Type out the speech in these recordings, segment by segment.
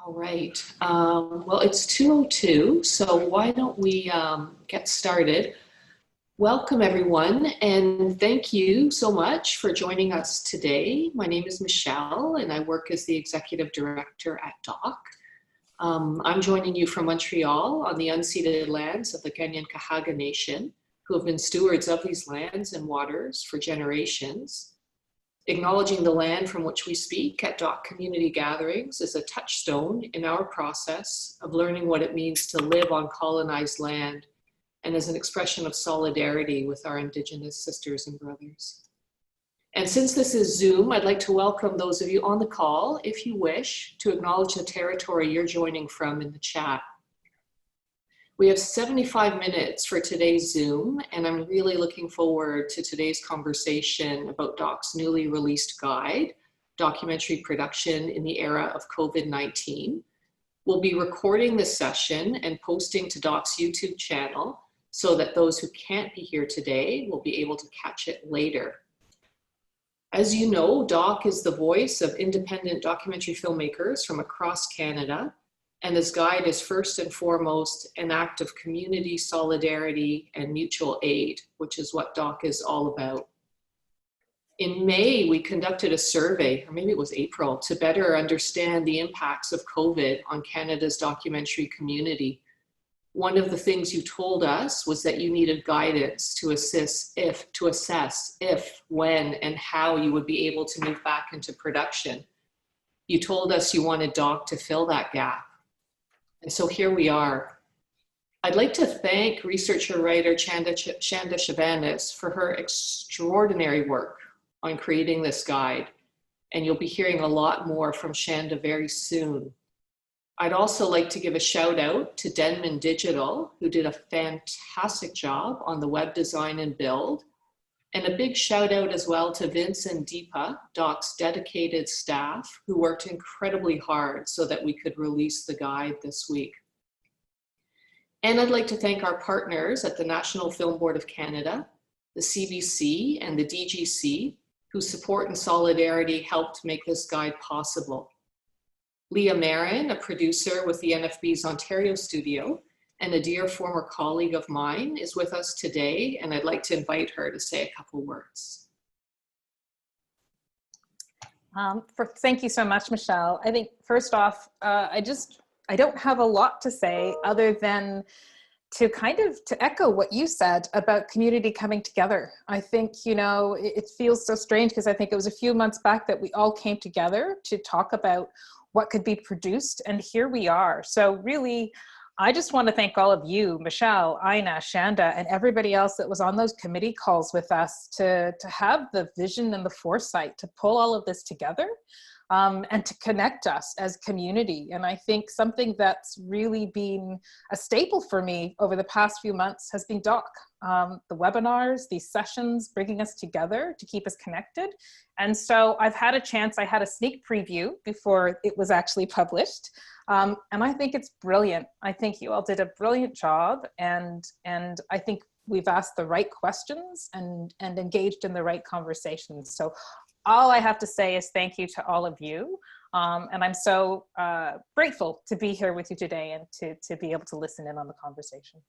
All right. Well, it's 2:02, so why don't we get started? Welcome, everyone, and thank you so much for joining us today. My name is Michelle, and I work as the Executive Director at DOC. I'm joining you from Montreal on the unceded lands of the Kanyen'kehá:ka Nation, who have been stewards of these lands and waters for generations. Acknowledging the land from which we speak at DOC community gatherings is a touchstone in our process of learning what it means to live on colonized land and as an expression of solidarity with our Indigenous sisters and brothers. And since this is Zoom, I'd like to welcome those of you on the call, if you wish, to acknowledge the territory you're joining from in the chat. We have 75 minutes for today's Zoom, and I'm really looking forward to today's conversation about DOC's newly released guide, Documentary Production in the Era of COVID-19. We'll be recording this session and posting to DOC's YouTube channel so that those who can't be here today will be able to catch it later. As you know, DOC is the voice of independent documentary filmmakers from across Canada. And this guide is first and foremost an act of community solidarity and mutual aid, which is what DOC is all about. In May, we conducted a survey, or maybe it was April, to better understand the impacts of COVID on Canada's documentary community. One of the things you told us was that you needed guidance to assess if, when, and how you would be able to move back into production. You told us you wanted DOC to fill that gap. And so here we are. I'd like to thank researcher-writer Shanda Shavanis for her extraordinary work on creating this guide. And you'll be hearing a lot more from Shanda very soon. I'd also like to give a shout out to Denman Digital, who did a fantastic job on the web design and build. And a big shout out as well to Vince and Deepa, DOC's dedicated staff, who worked incredibly hard so that we could release the guide this week. And I'd like to thank our partners at the National Film Board of Canada, the CBC and the DGC, whose support and solidarity helped make this guide possible. Leah Marin, a producer with the NFB's Ontario studio, and a dear former colleague of mine, is with us today, and I'd like to invite her to say a couple words. Thank you so much, Michelle. I think first off, I don't have a lot to say other than to echo what you said about community coming together. I think, you know, it feels so strange because I think it was a few months back that we all came together to talk about what could be produced, and here we are. So really, I just want to thank all of you, Michelle, Ina, Shanda, and everybody else that was on those committee calls with us to have the vision and the foresight to pull all of this together and to connect us as community. And I think something that's really been a staple for me over the past few months has been DOC. The webinars, these sessions, bringing us together to keep us connected. And so I've had a chance, I had a sneak preview before it was actually published. And I think it's brilliant. I think you all did a brilliant job, and I think we've asked the right questions and engaged in the right conversations. So all I have to say is thank you to all of you. And I'm so grateful to be here with you today and to be able to listen in on the conversation.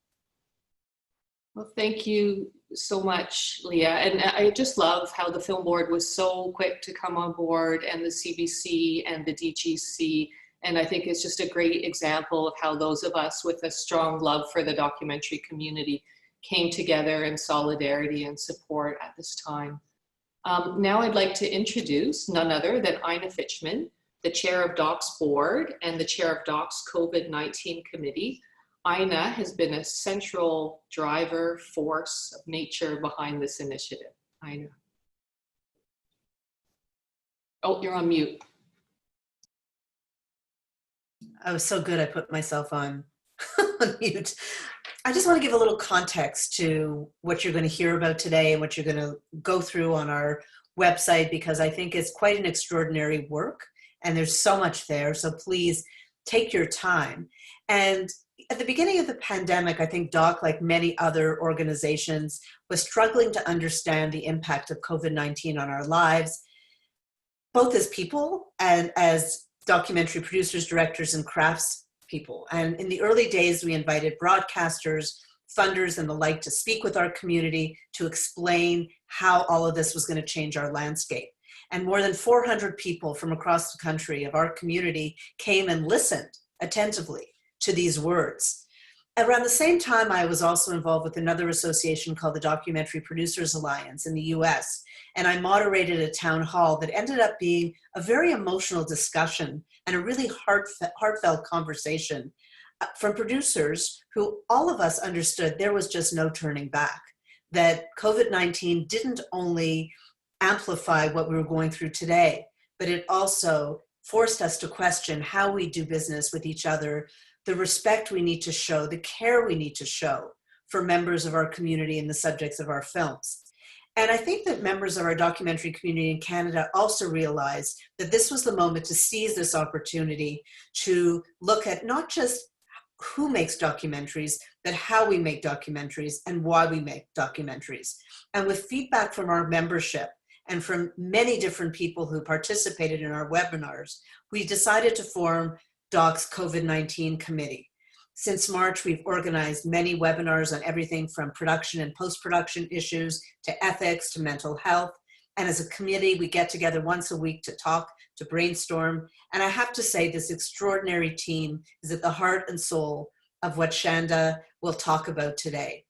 Well, thank you so much, Leah. And I just love how the Film Board was so quick to come on board, and the CBC and the DGC. And I think it's just a great example of how those of us with a strong love for the documentary community came together in solidarity and support at this time. Now I'd like to introduce none other than Ina Fitchman, the chair of DOC's board and the chair of DOC's COVID-19 committee. Ina has been a central driver force of nature behind this initiative. Ina. Oh, you're on mute. I was so good I put myself on mute. I just want to give a little context to what you're going to hear about today and what you're going to go through on our website, because I think it's quite an extraordinary work and there's so much there. So please take your time. And at the beginning of the pandemic, I think DOC, like many other organizations, was struggling to understand the impact of COVID-19 on our lives, both as people and as documentary producers, directors, and crafts people. And in the early days, we invited broadcasters, funders, and the like to speak with our community to explain how all of this was going to change our landscape. And more than 400 people from across the country of our community came and listened attentively to these words. Around the same time, I was also involved with another association called the Documentary Producers Alliance in the US, and I moderated a town hall that ended up being a very emotional discussion and a really heartfelt conversation from producers who all of us understood there was just no turning back, that COVID-19 didn't only amplify what we were going through today, but it also forced us to question how we do business with each other, the respect we need to show, the care we need to show for members of our community and the subjects of our films. And I think that members of our documentary community in Canada also realized that this was the moment to seize this opportunity to look at not just who makes documentaries, but how we make documentaries and why we make documentaries. And with feedback from our membership and from many different people who participated in our webinars, we decided to form DOC's COVID-19 committee. Since March, we've organized many webinars on everything from production and post-production issues to ethics to mental health. And as a committee, we get together once a week to talk, to brainstorm. And I have to say, this extraordinary team is at the heart and soul of what Shanda will talk about today.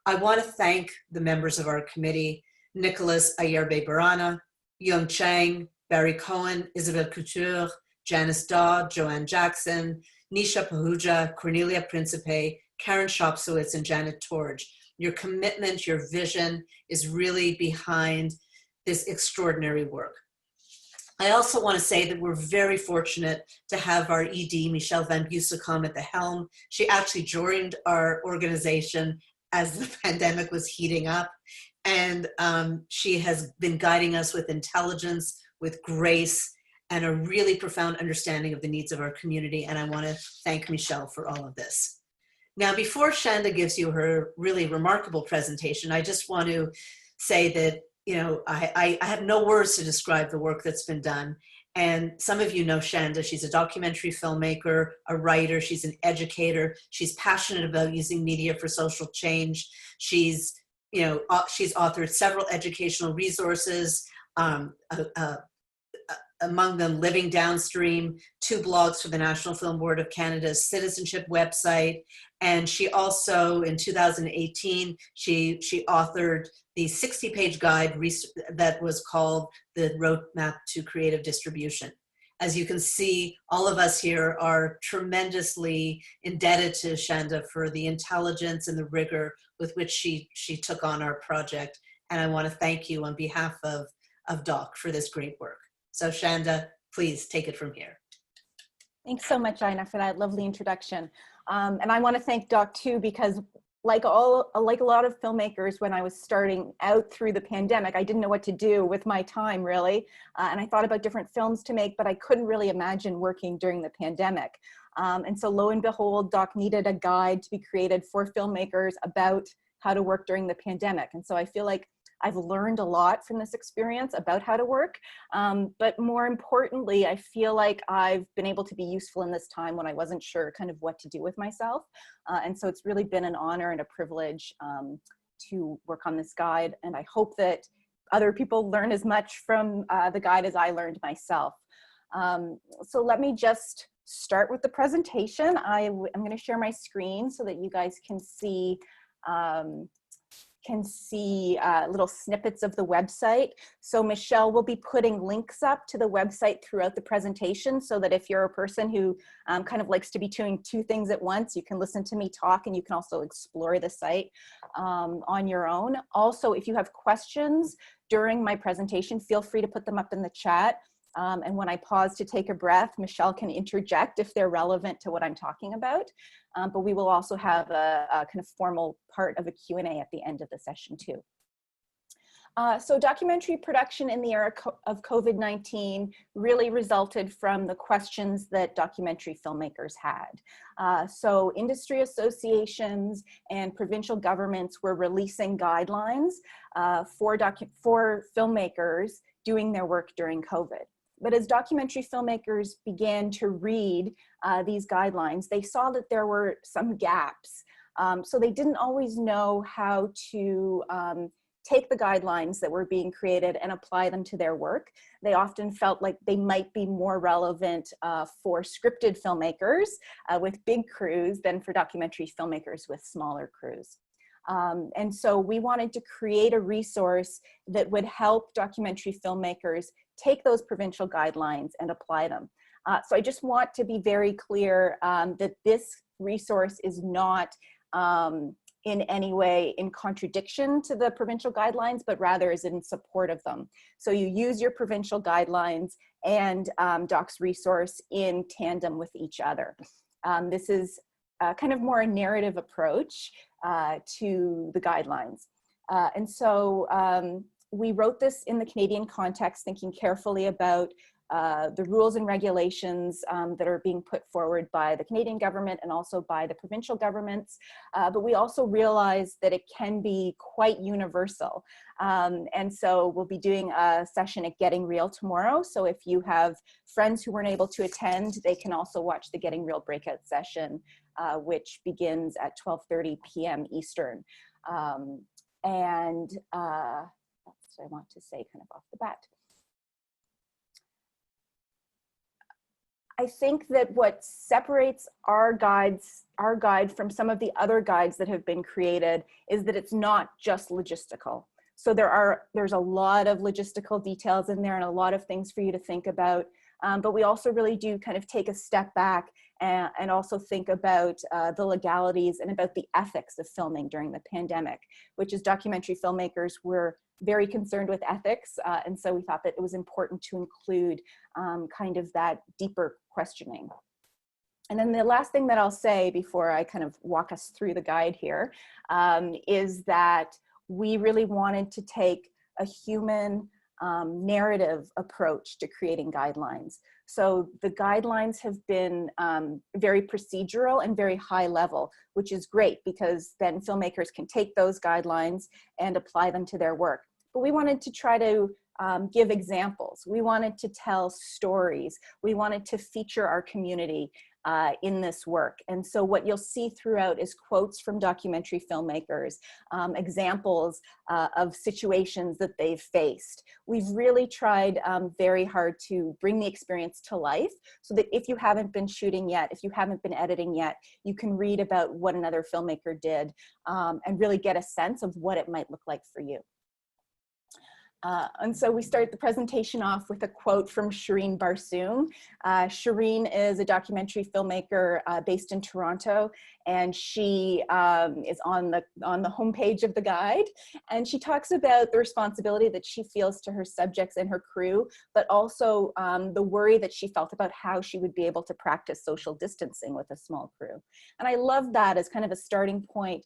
I want to thank the members of our committee, Nicholas Ayerbe-Barana, Yung Chang, Barry Cohen, Isabel Couture, Janice Dodd, Joanne Jackson, Nisha Pahuja, Cornelia Principe, Karen Shopsowitz, and Janet Torge. Your commitment, your vision is really behind this extraordinary work. I also want to say that we're very fortunate to have our ED, Michelle Van Bussecom, at the helm. She actually joined our organization as the pandemic was heating up. And she has been guiding us with intelligence, with grace, and a really profound understanding of the needs of our community. And I want to thank Michelle for all of this. Now, before Shanda gives you her really remarkable presentation, I just want to say that, you know, I have no words to describe the work that's been done. And some of you know Shanda. She's a documentary filmmaker, a writer, she's an educator. She's passionate about using media for social change. She's authored several educational resources, among them Living Downstream, 2 blogs for the National Film Board of Canada's citizenship website. And she also, in 2018, she authored the 60-page guide that was called The Roadmap to Creative Distribution. As you can see, all of us here are tremendously indebted to Shanda for the intelligence and the rigor with which she took on our project. And I want to thank you on behalf of DOC for this great work. So Shanda, please take it from here. Thanks so much, Ina, for that lovely introduction. And I want to thank Doc too, because like a lot of filmmakers, when I was starting out through the pandemic, I didn't know what to do with my time, really. And I thought about different films to make, but I couldn't really imagine working during the pandemic. And so lo and behold, Doc needed a guide to be created for filmmakers about how to work during the pandemic. And so I feel like I've learned a lot from this experience about how to work, but more importantly, I feel like I've been able to be useful in this time when I wasn't sure kind of what to do with myself. And so it's really been an honor and a privilege to work on this guide. And I hope that other people learn as much from the guide as I learned myself. So let me just start with the presentation. I'm going to share my screen so that you guys can see little snippets of the website. So Michelle will be putting links up to the website throughout the presentation so that if you're a person who kind of likes to be doing 2 things at once, you can listen to me talk and you can also explore the site on your own. Also, if you have questions during my presentation, feel free to put them up in the chat. And when I pause to take a breath, Michelle can interject if they're relevant to what I'm talking about. But we will also have a kind of formal part of a Q&A at the end of the session too. So documentary production in the era of COVID-19 really resulted from the questions that documentary filmmakers had. So industry associations and provincial governments were releasing guidelines for filmmakers doing their work during COVID. But as documentary filmmakers began to read these guidelines, they saw that there were some gaps. So they didn't always know how to take the guidelines that were being created and apply them to their work. They often felt like they might be more relevant for scripted filmmakers with big crews than for documentary filmmakers with smaller crews. And so we wanted to create a resource that would help documentary filmmakers take those provincial guidelines and apply them. So I just want to be very clear that this resource is not in any way in contradiction to the provincial guidelines, but rather is in support of them. So you use your provincial guidelines and Doc's resource in tandem with each other. This is kind of more a narrative approach to the guidelines. And so we wrote this in the Canadian context, thinking carefully about the rules and regulations that are being put forward by the Canadian government and also by the provincial governments. But we also realize that it can be quite universal. And so we'll be doing a session at Getting Real tomorrow. So if you have friends who weren't able to attend, they can also watch the Getting Real breakout session, which begins at 12:30 p.m. Eastern. That's what I want to say kind of off the bat. I think that what separates our guide from some of the other guides that have been created is that it's not just logistical. So there's a lot of logistical details in there and a lot of things for you to think about. But we also really do kind of take a step back and also think about the legalities and about the ethics of filming during the pandemic, which as documentary filmmakers, we're very concerned with ethics. And so we thought that it was important to include kind of that deeper questioning. And then the last thing that I'll say before I kind of walk us through the guide here is that we really wanted to take a human narrative approach to creating guidelines. So the guidelines have been very procedural and very high level, which is great because then filmmakers can take those guidelines and apply them to their work. But we wanted to try to give examples. We wanted to tell stories. We wanted to feature our community in this work. And so what you'll see throughout is quotes from documentary filmmakers, examples of situations that they've faced. We've really tried very hard to bring the experience to life so that if you haven't been shooting yet, if you haven't been editing yet, you can read about what another filmmaker did and really get a sense of what it might look like for you. And so we start the presentation off with a quote from Shireen Barsoom. Shireen is a documentary filmmaker based in Toronto, and she is on the homepage of the guide. And she talks about the responsibility that she feels to her subjects and her crew, but also the worry that she felt about how she would be able to practice social distancing with a small crew. And I love that as kind of a starting point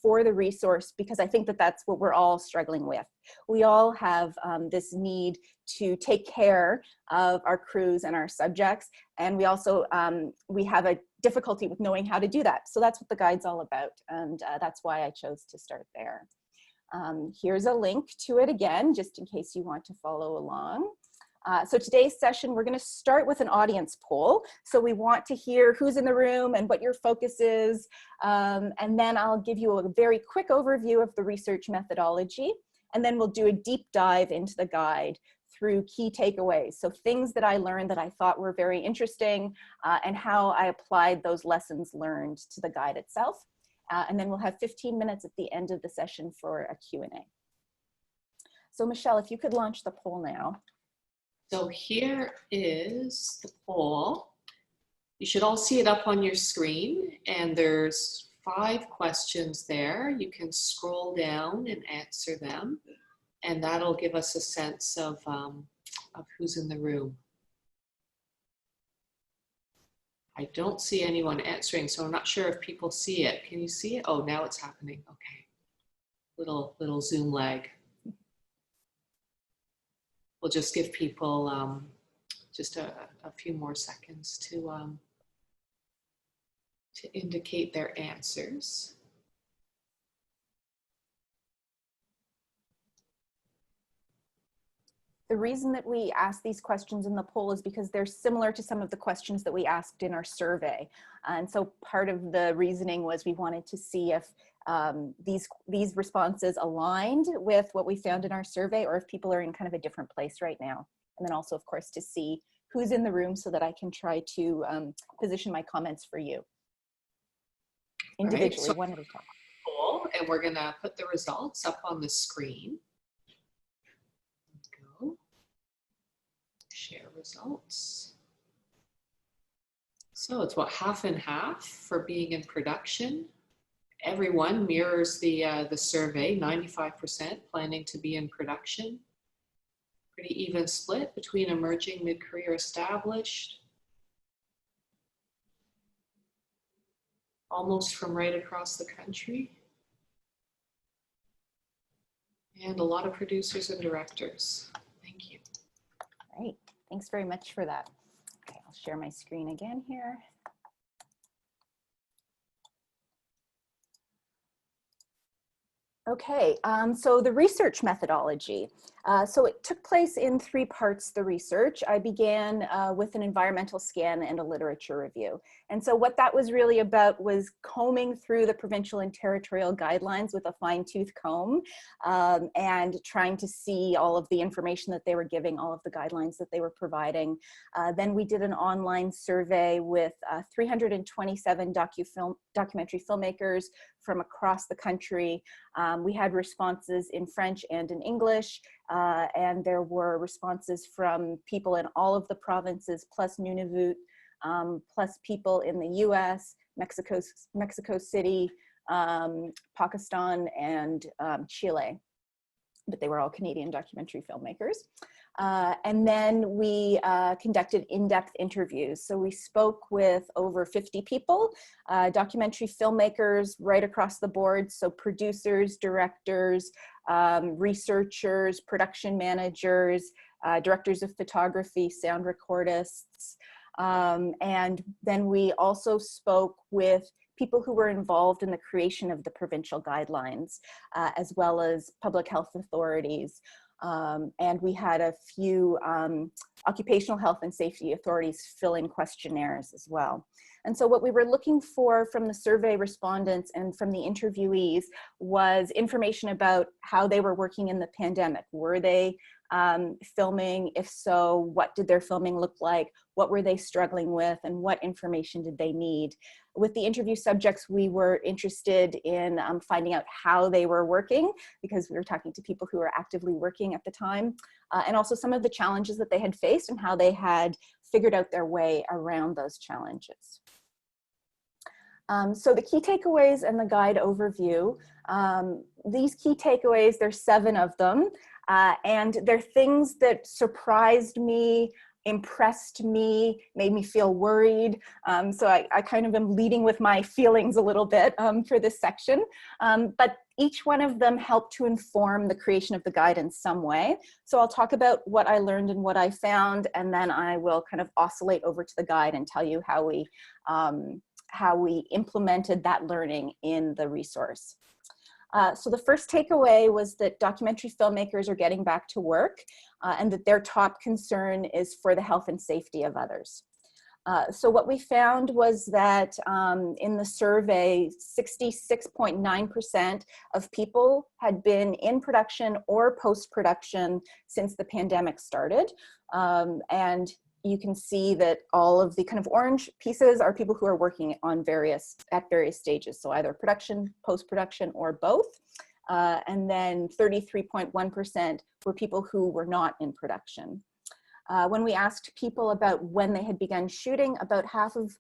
for the resource, because I think that that's what we're all struggling with. We all have this need to take care of our crews and our subjects. And we also, we have a difficulty with knowing how to do that. So that's what the guide's all about. And that's why I chose to start there. Here's a link to it again, just in case you want to follow along. So today's session, we're going to start with an audience poll. So we want to hear who's in the room and what your focus is. And then I'll give you a very quick overview of the research methodology. And then we'll do a deep dive into the guide through key takeaways. So things that I learned that I thought were very interesting and how I applied those lessons learned to the guide itself. And then we'll have 15 minutes at the end of the session for a Q&A. So Michelle, if you could launch the poll now. So here is the poll. You should all see it up on your screen, and there's 5 questions there. You can scroll down and answer them, and that'll give us a sense of who's in the room. I don't see anyone answering, so I'm not sure if people see it. Can you see it? Oh, now it's happening. Okay. Little Zoom lag. We'll just give people just a few more seconds to indicate their answers. The reason that we asked these questions in the poll is because they're similar to some of the questions that we asked in our survey. And so part of the reasoning was we wanted to see if these responses aligned with what we found in our survey, or if people are in kind of a different place right now. And then also, of course, to see who's in the room so that I can try to position my comments for you individually, Right, so one at a time. poll, and we're gonna put the results up on the screen. Go. Share results. So it's about half and half for being in production. Everyone mirrors the survey, 95% planning to be in production. Pretty even split between emerging, mid-career, established. Almost from right across the country. And a lot of producers and directors. Thank you. Great, thanks very much for that. Okay, I'll share my screen again here. Okay, so the research methodology. So it took place in 3 parts, the research. I began with an environmental scan and a literature review. And so what that was really about was combing through the provincial and territorial guidelines with a fine-tooth comb and trying to see all of the information that they were giving, all of the guidelines that they were providing. Then we did an online survey with 327 documentary filmmakers from across the country. We had responses in French and in English, and there were responses from people in all of the provinces, plus Nunavut, plus people in the US, Mexico City, Pakistan, and Chile. But they were all Canadian documentary filmmakers. And then we conducted in-depth interviews. So we spoke with over 50 people, documentary filmmakers right across the board. So producers, directors, researchers, production managers, directors of photography, sound recordists. And then we also spoke with people who were involved in the creation of the provincial guidelines, as well as public health authorities. And we had a few occupational health and safety authorities fill in questionnaires as well. And so what we were looking for from the survey respondents and from the interviewees was information about how they were working in the pandemic. Were they filming? If so, what did their filming look like? What were they struggling with? And what information did they need? With the interview subjects, we were interested in finding out how they were working, because we were talking to people who were actively working at the time, and also some of the challenges that they had faced and how they had figured out their way around those challenges. So the key takeaways and the guide overview. These key takeaways, there's 7 of them, and they're things that surprised me, impressed me, made me feel worried. So I kind of am leading with my feelings a little bit for this section, but each one of them helped to inform the creation of the guide in some way. So I'll talk about what I learned and what I found, and then I will kind of oscillate over to the guide and tell you how we implemented that learning in the resource. So the first takeaway was that documentary filmmakers are getting back to work, and that their top concern is for the health and safety of others. So what we found was that in the survey, 66.9% of people had been in production or post-production since the pandemic started. And you can see that all of the kind of orange pieces are people who are working on at various stages. So either production, post-production, or both. And then 33.1% were people who were not in production. When we asked people about when they had begun shooting, about half of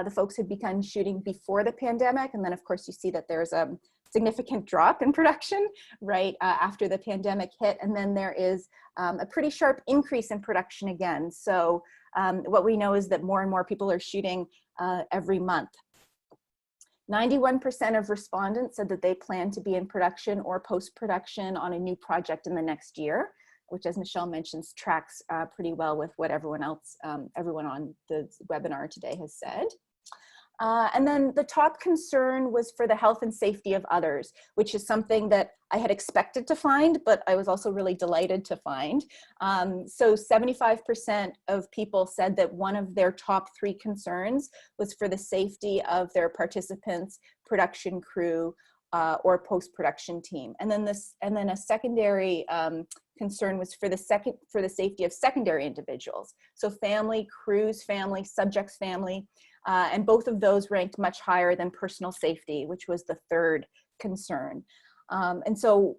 the folks had begun shooting before the pandemic. And then of course you see that there's a significant drop in production right after the pandemic hit. And then there is a pretty sharp increase in production again. So what we know is that more and more people are shooting every month. 91% of respondents said that they plan to be in production or post-production on a new project in the next year, which, as Michelle mentions, tracks pretty well with what everyone on the webinar today has said. And then the top concern was for the health and safety of others, which is something that I had expected to find, but I was also really delighted to find. So 75% of people said that one of their top 3 concerns was for the safety of their participants, production crew, or post-production team. And then a secondary concern was for the safety of secondary individuals. So family, crew's family, subject's family, and both of those ranked much higher than personal safety, which was the 3rd concern. And so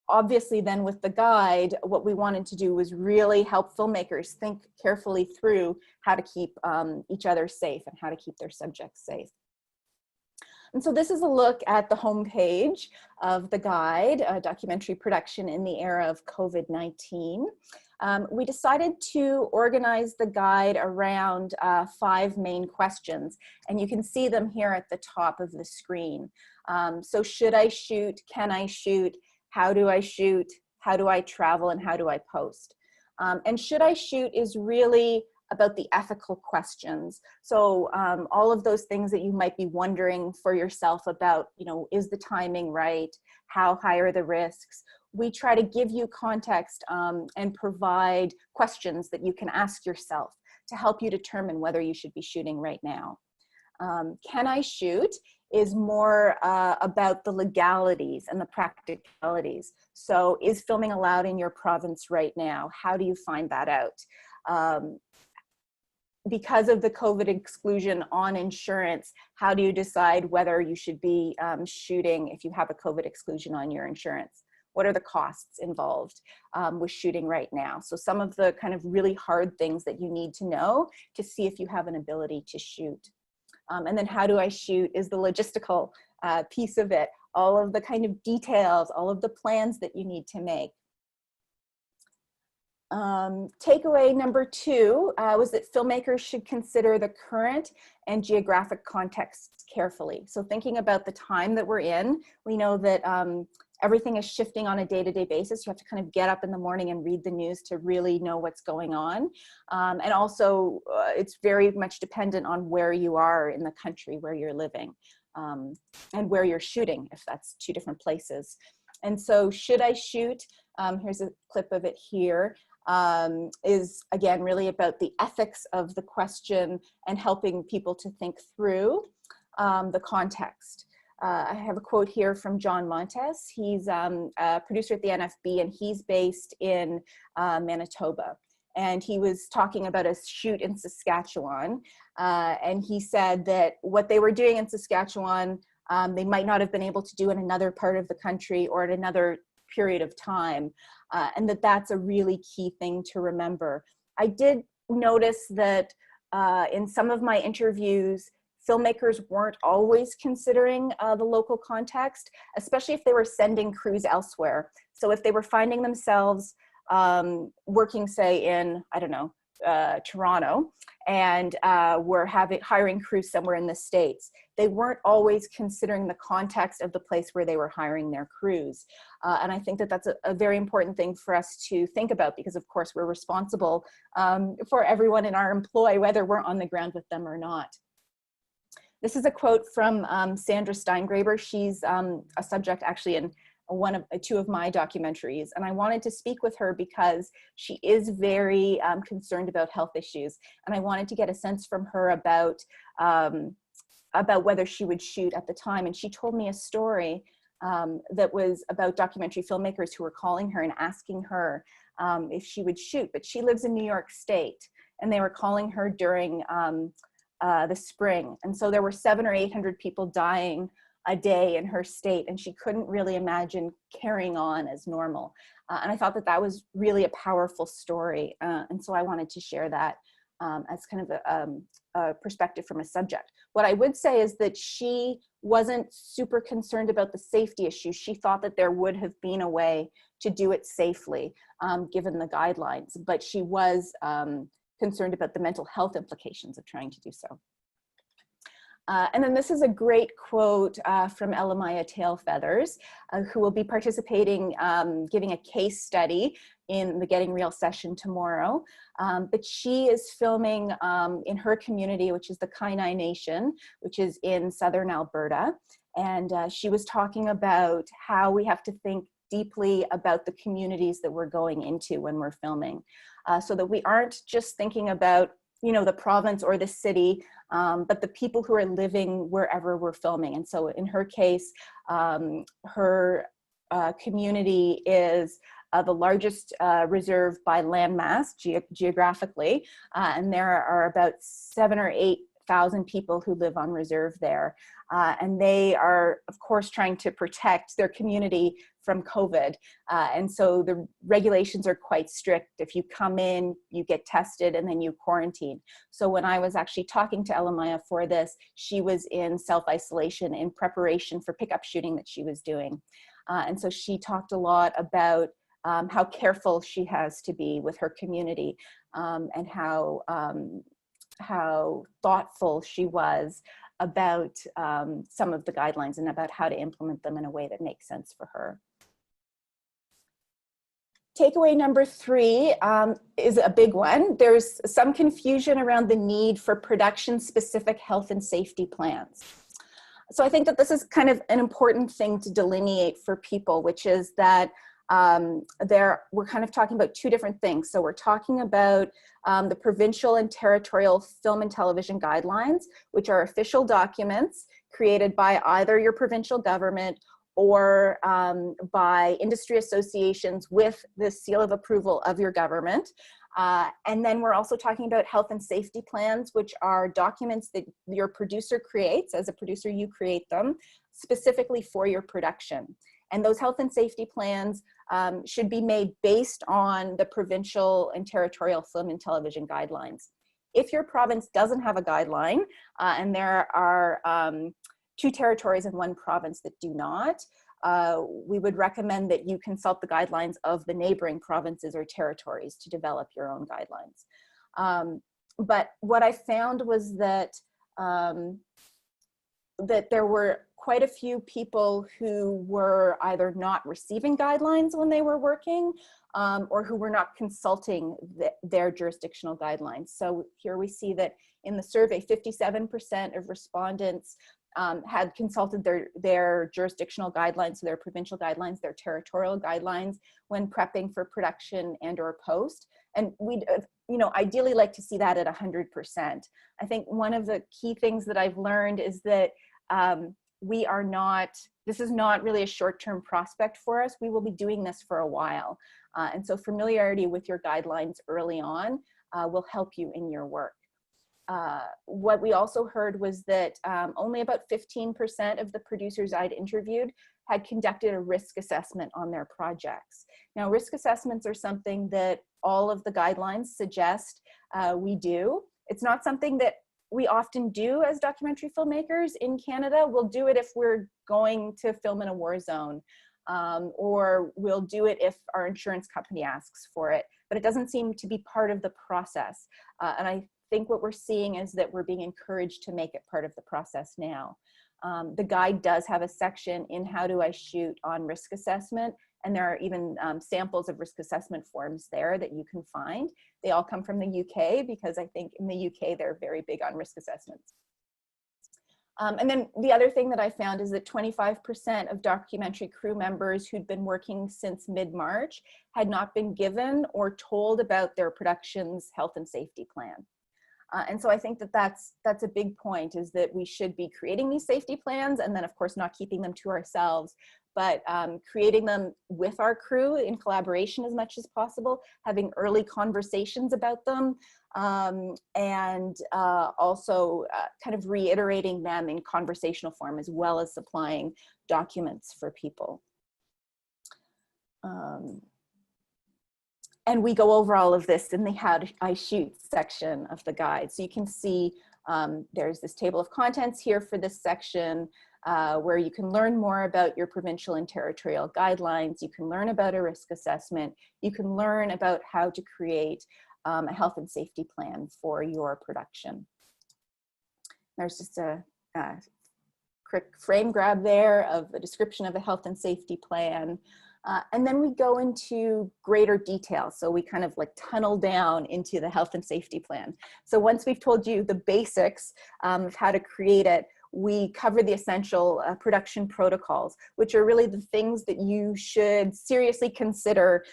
obviously then with the guide, what we wanted to do was really help filmmakers think carefully through how to keep each other safe and how to keep their subjects safe. And so this is a look at the homepage of the guide, Documentary Production in the Era of COVID-19. We decided to organize the guide around 5 main questions, and you can see them here at the top of the screen. So should I shoot? Can I shoot? How do I shoot? How do I travel? And how do I post? And should I shoot is really about the ethical questions. So all of those things that you might be wondering for yourself about, is the timing right? How high are the risks? We try to give you context and provide questions that you can ask yourself to help you determine whether you should be shooting right now. Can I shoot is more about the legalities and the practicalities. So is filming allowed in your province right now? How do you find that out? Because of the COVID exclusion on insurance, how do you decide whether you should be shooting if you have a COVID exclusion on your insurance? What are the costs involved with shooting right now? So some of the kind of really hard things that you need to know to see if you have an ability to shoot. And then how do I shoot is the logistical piece of it. All of the kind of details, all of the plans that you need to make. Takeaway number 2 was that filmmakers should consider the current and geographic context carefully. So thinking about the time that we're in, we know that everything is shifting on a day-to-day basis. You have to kind of get up in the morning and read the news to really know what's going on. And also it's very much dependent on where you are in the country, where you're living, and where you're shooting, if that's 2 different places. And so should I shoot? Here's a clip of it here. Is again really about the ethics of the question and helping people to think through the context. I have a quote here from John Montes. He's a producer at the NFB and he's based in Manitoba. And he was talking about a shoot in Saskatchewan. And he said that what they were doing in Saskatchewan, they might not have been able to do in another part of the country or at another period of time. And that's a really key thing to remember. I did notice that in some of my interviews, filmmakers weren't always considering the local context, especially if they were sending crews elsewhere. So if they were finding themselves working, say, in, I don't know, Toronto, and were hiring crews somewhere in the States, they weren't always considering the context of the place where they were hiring their crews. And I think that that's a very important thing for us to think about, because of course we're responsible for everyone in our employ, whether we're on the ground with them or not. This is a quote from Sandra Steingraber. She's a subject actually in 2 of my documentaries, and I wanted to speak with her because she is very concerned about health issues, and I wanted to get a sense from her about whether she would shoot at the time. And she told me a story that was about documentary filmmakers who were calling her and asking her if she would shoot, but she lives in New York State, and they were calling her during the spring, and so there were 700 or 800 people dying a day in her state, and she couldn't really imagine carrying on as normal. And I thought that was really a powerful story. And so I wanted to share that as kind of a perspective from a subject. What I would say is that she wasn't super concerned about the safety issue. She thought that there would have been a way to do it safely, given the guidelines, but she was concerned about the mental health implications of trying to do so. And then this is a great quote from Elamaya Tailfeathers, who will be participating, giving a case study in the Getting Real session tomorrow. But she is filming in her community, which is the Kainai Nation, which is in southern Alberta. And she was talking about how we have to think deeply about the communities that we're going into when we're filming, so that we aren't just thinking about, you know, the province or the city, but the people who are living wherever we're filming. And so in her case, her community is the largest reserve by landmass geographically, and there are about 7,000 or 8,000 people who live on reserve there. And they are, of course, trying to protect their community from COVID. And so the regulations are quite strict. If you come in, you get tested and then you quarantine. So when I was actually talking to Elamaya for this, she was in self-isolation in preparation for pickup shooting that she was doing. And so she talked a lot about how careful she has to be with her community, and how thoughtful she was about some of the guidelines and about how to implement them in a way that makes sense for her. Takeaway number 3 is a big one. There's some confusion around the need for production-specific health and safety plans. So I think that this is kind of an important thing to delineate for people, which is that we're kind of talking about 2 different things. So we're talking about the provincial and territorial film and television guidelines, which are official documents created by either your provincial government or by industry associations with the seal of approval of your government. And then we're also talking about health and safety plans, which are documents that your producer creates. As a producer, you create them specifically for your production. And those health and safety plans should be made based on the provincial and territorial film and television guidelines. If your province doesn't have a guideline, and there are 2 territories and 1 province that do not, we would recommend that you consult the guidelines of the neighboring provinces or territories to develop your own guidelines. But what I found was that that there were quite a few people who were either not receiving guidelines when they were working, or who were not consulting their jurisdictional guidelines. So here we see that in the survey, 57% of respondents had consulted their jurisdictional guidelines, so their provincial guidelines, their territorial guidelines, when prepping for production and or post. And we'd ideally like to see that at 100%. I think one of the key things that I've learned is that this is not really a short-term prospect for us. We will be doing this for a while. And so familiarity with your guidelines early on will help you in your work. What we also heard was that only about 15% of the producers I'd interviewed had conducted a risk assessment on their projects. Now, risk assessments are something that all of the guidelines suggest we do. It's not something that we often do as documentary filmmakers in Canada. We'll do it if we're going to film in a war zone, or we'll do it if our insurance company asks for it, but it doesn't seem to be part of the process. And I think what we're seeing is that we're being encouraged to make it part of the process now. The guide does have a section in How Do I Shoot on risk assessment, and there are even samples of risk assessment forms there that you can find. They all come from the UK, because I think in the UK they're very big on risk assessments. And then the other thing that I found is that 25% of documentary crew members who'd been working since mid-March had not been given or told about their production's health and safety plan. And so I think that that's a big point, is that we should be creating these safety plans, and then of course not keeping them to ourselves, but creating them with our crew in collaboration as much as possible, having early conversations about them, and also kind of reiterating them in conversational form, as well as supplying documents for people. And we go over all of this in the How Do I Shoot section of the guide. So you can see there's this table of contents here for this section, where you can learn more about your provincial and territorial guidelines. You can learn about a risk assessment. You can learn about how to create a health and safety plan for your production. There's just a quick frame grab there of a description of a health and safety plan. And then we go into greater detail. So we kind of like tunnel down into the health and safety plan. So once we've told you the basics of how to create it, we cover the essential production protocols, which are really the things that you should seriously consider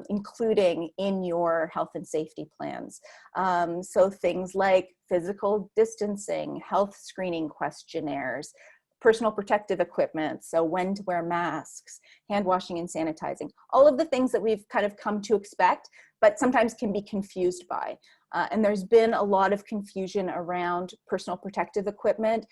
including in your health and safety plans. So things like physical distancing, health screening questionnaires, personal protective equipment, so when to wear masks, hand washing and sanitizing, all of the things that we've kind of come to expect, but sometimes can be confused by. And there's been a lot of confusion around personal protective equipment,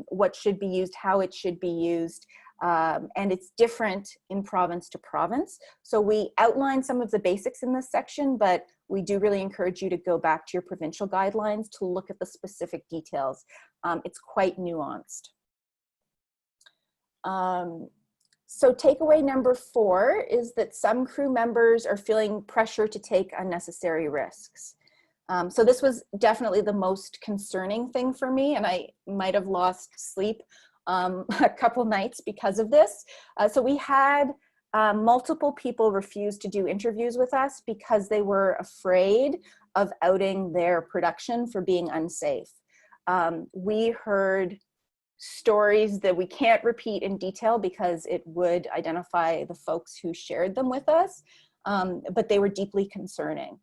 what should be used, how it should be used, and it's different in province to province. So we outline some of the basics in this section, but we do really encourage you to go back to your provincial guidelines to look at the specific details. It's quite nuanced. So takeaway number 4 is that some crew members are feeling pressure to take unnecessary risks. So this was definitely the most concerning thing for me, and I might have lost sleep a couple nights because of this. So we had multiple people refuse to do interviews with us because they were afraid of outing their production for being unsafe. We heard stories that we can't repeat in detail because it would identify the folks who shared them with us, but they were deeply concerning.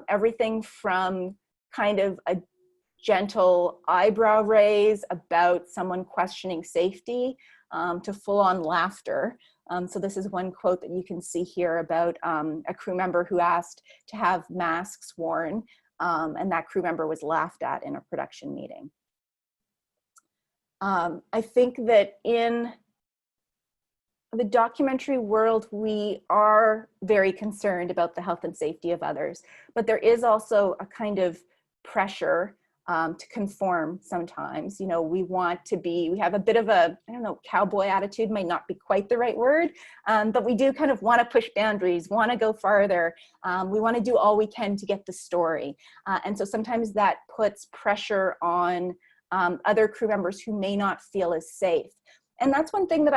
Everything from kind of a gentle eyebrow raise about someone questioning safety to full-on laughter. So this is one quote that you can see here about a crew member who asked to have masks worn, and that crew member was laughed at in a production meeting. I think that in the documentary world, we are very concerned about the health and safety of others, but there is also a kind of pressure to conform sometimes. You know, we have a bit of a, I don't know, cowboy attitude might not be quite the right word, but we do kind of want to push boundaries, want to go farther. We want to do all we can to get the story. And so sometimes that puts pressure on other crew members who may not feel as safe. And that's one thing that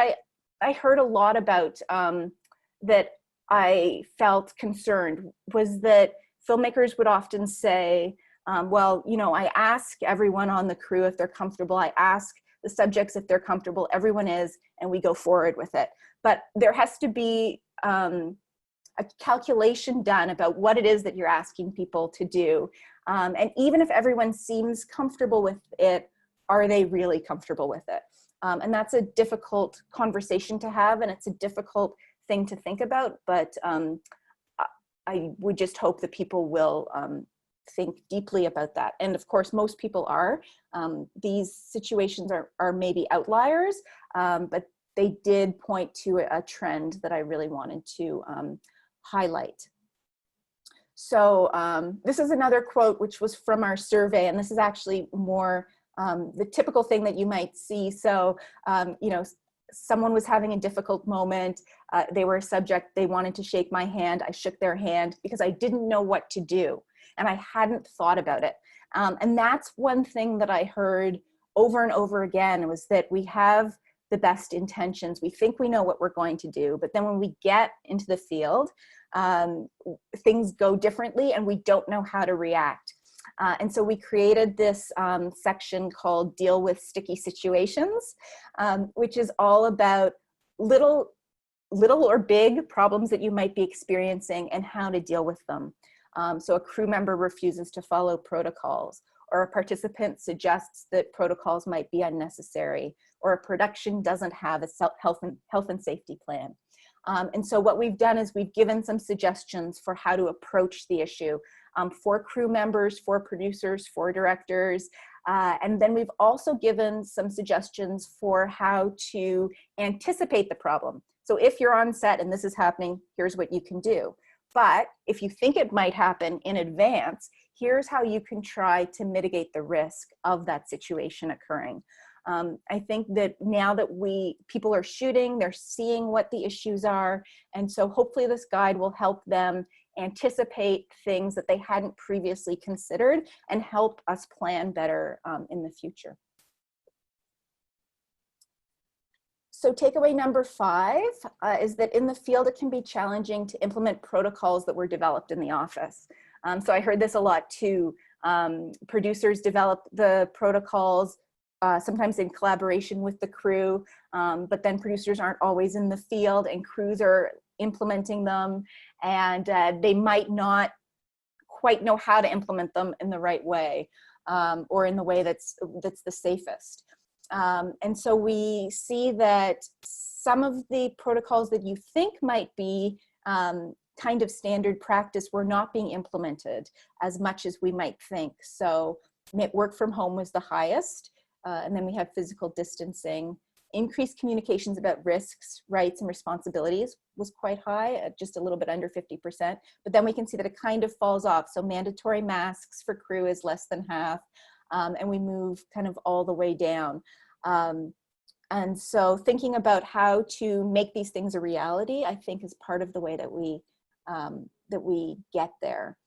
I heard a lot about that I felt concerned, was that filmmakers would often say, well, you know, I ask everyone on the crew if they're comfortable, I ask the subjects if they're comfortable, everyone is, and we go forward with it. But there has to be a calculation done about what it is that you're asking people to do. And even if everyone seems comfortable with it, are they really comfortable with it? And that's a difficult conversation to have, and it's a difficult thing to think about, but I would just hope that people will think deeply about that. And of course, most people are. These situations are maybe outliers, but they did point to a trend that I really wanted to highlight. So this is another quote which was from our survey, and this is actually more the typical thing that you might see. So, you know, someone was having a difficult moment. They were a subject, they wanted to shake my hand. I shook their hand because I didn't know what to do and I hadn't thought about it. And that's one thing that I heard over and over again, was that we have the best intentions. We think we know what we're going to do, but then when we get into the field, things go differently and we don't know how to react. And so we created this section called Deal with Sticky Situations, which is all about little or big problems that you might be experiencing and how to deal with them. So a crew member refuses to follow protocols, or a participant suggests that protocols might be unnecessary, or a production doesn't have a health and safety plan. And so what we've done is we've given some suggestions for how to approach the issue for crew members, for producers, for directors. And then we've also given some suggestions for how to anticipate the problem. So if you're on set and this is happening, here's what you can do. But if you think it might happen in advance, here's how you can try to mitigate the risk of that situation occurring. I think that now that people are shooting, they're seeing what the issues are. And so hopefully this guide will help them anticipate things that they hadn't previously considered and help us plan better in the future. So takeaway number 5 is that in the field, it can be challenging to implement protocols that were developed in the office. So I heard this a lot too. Producers develop the protocols, sometimes in collaboration with the crew, but then producers aren't always in the field and crews are implementing them, and they might not quite know how to implement them in the right way, or in the way that's the safest. And so we see that some of the protocols that you think might be kind of standard practice were not being implemented as much as we might think. So work from home was the highest, and then we have physical distancing. Increased communications about risks, rights, and responsibilities was quite high, at just a little bit under 50%. But then we can see that it kind of falls off. So mandatory masks for crew is less than half, and we move kind of all the way down. And so thinking about how to make these things a reality, I think, is part of the way that we get there.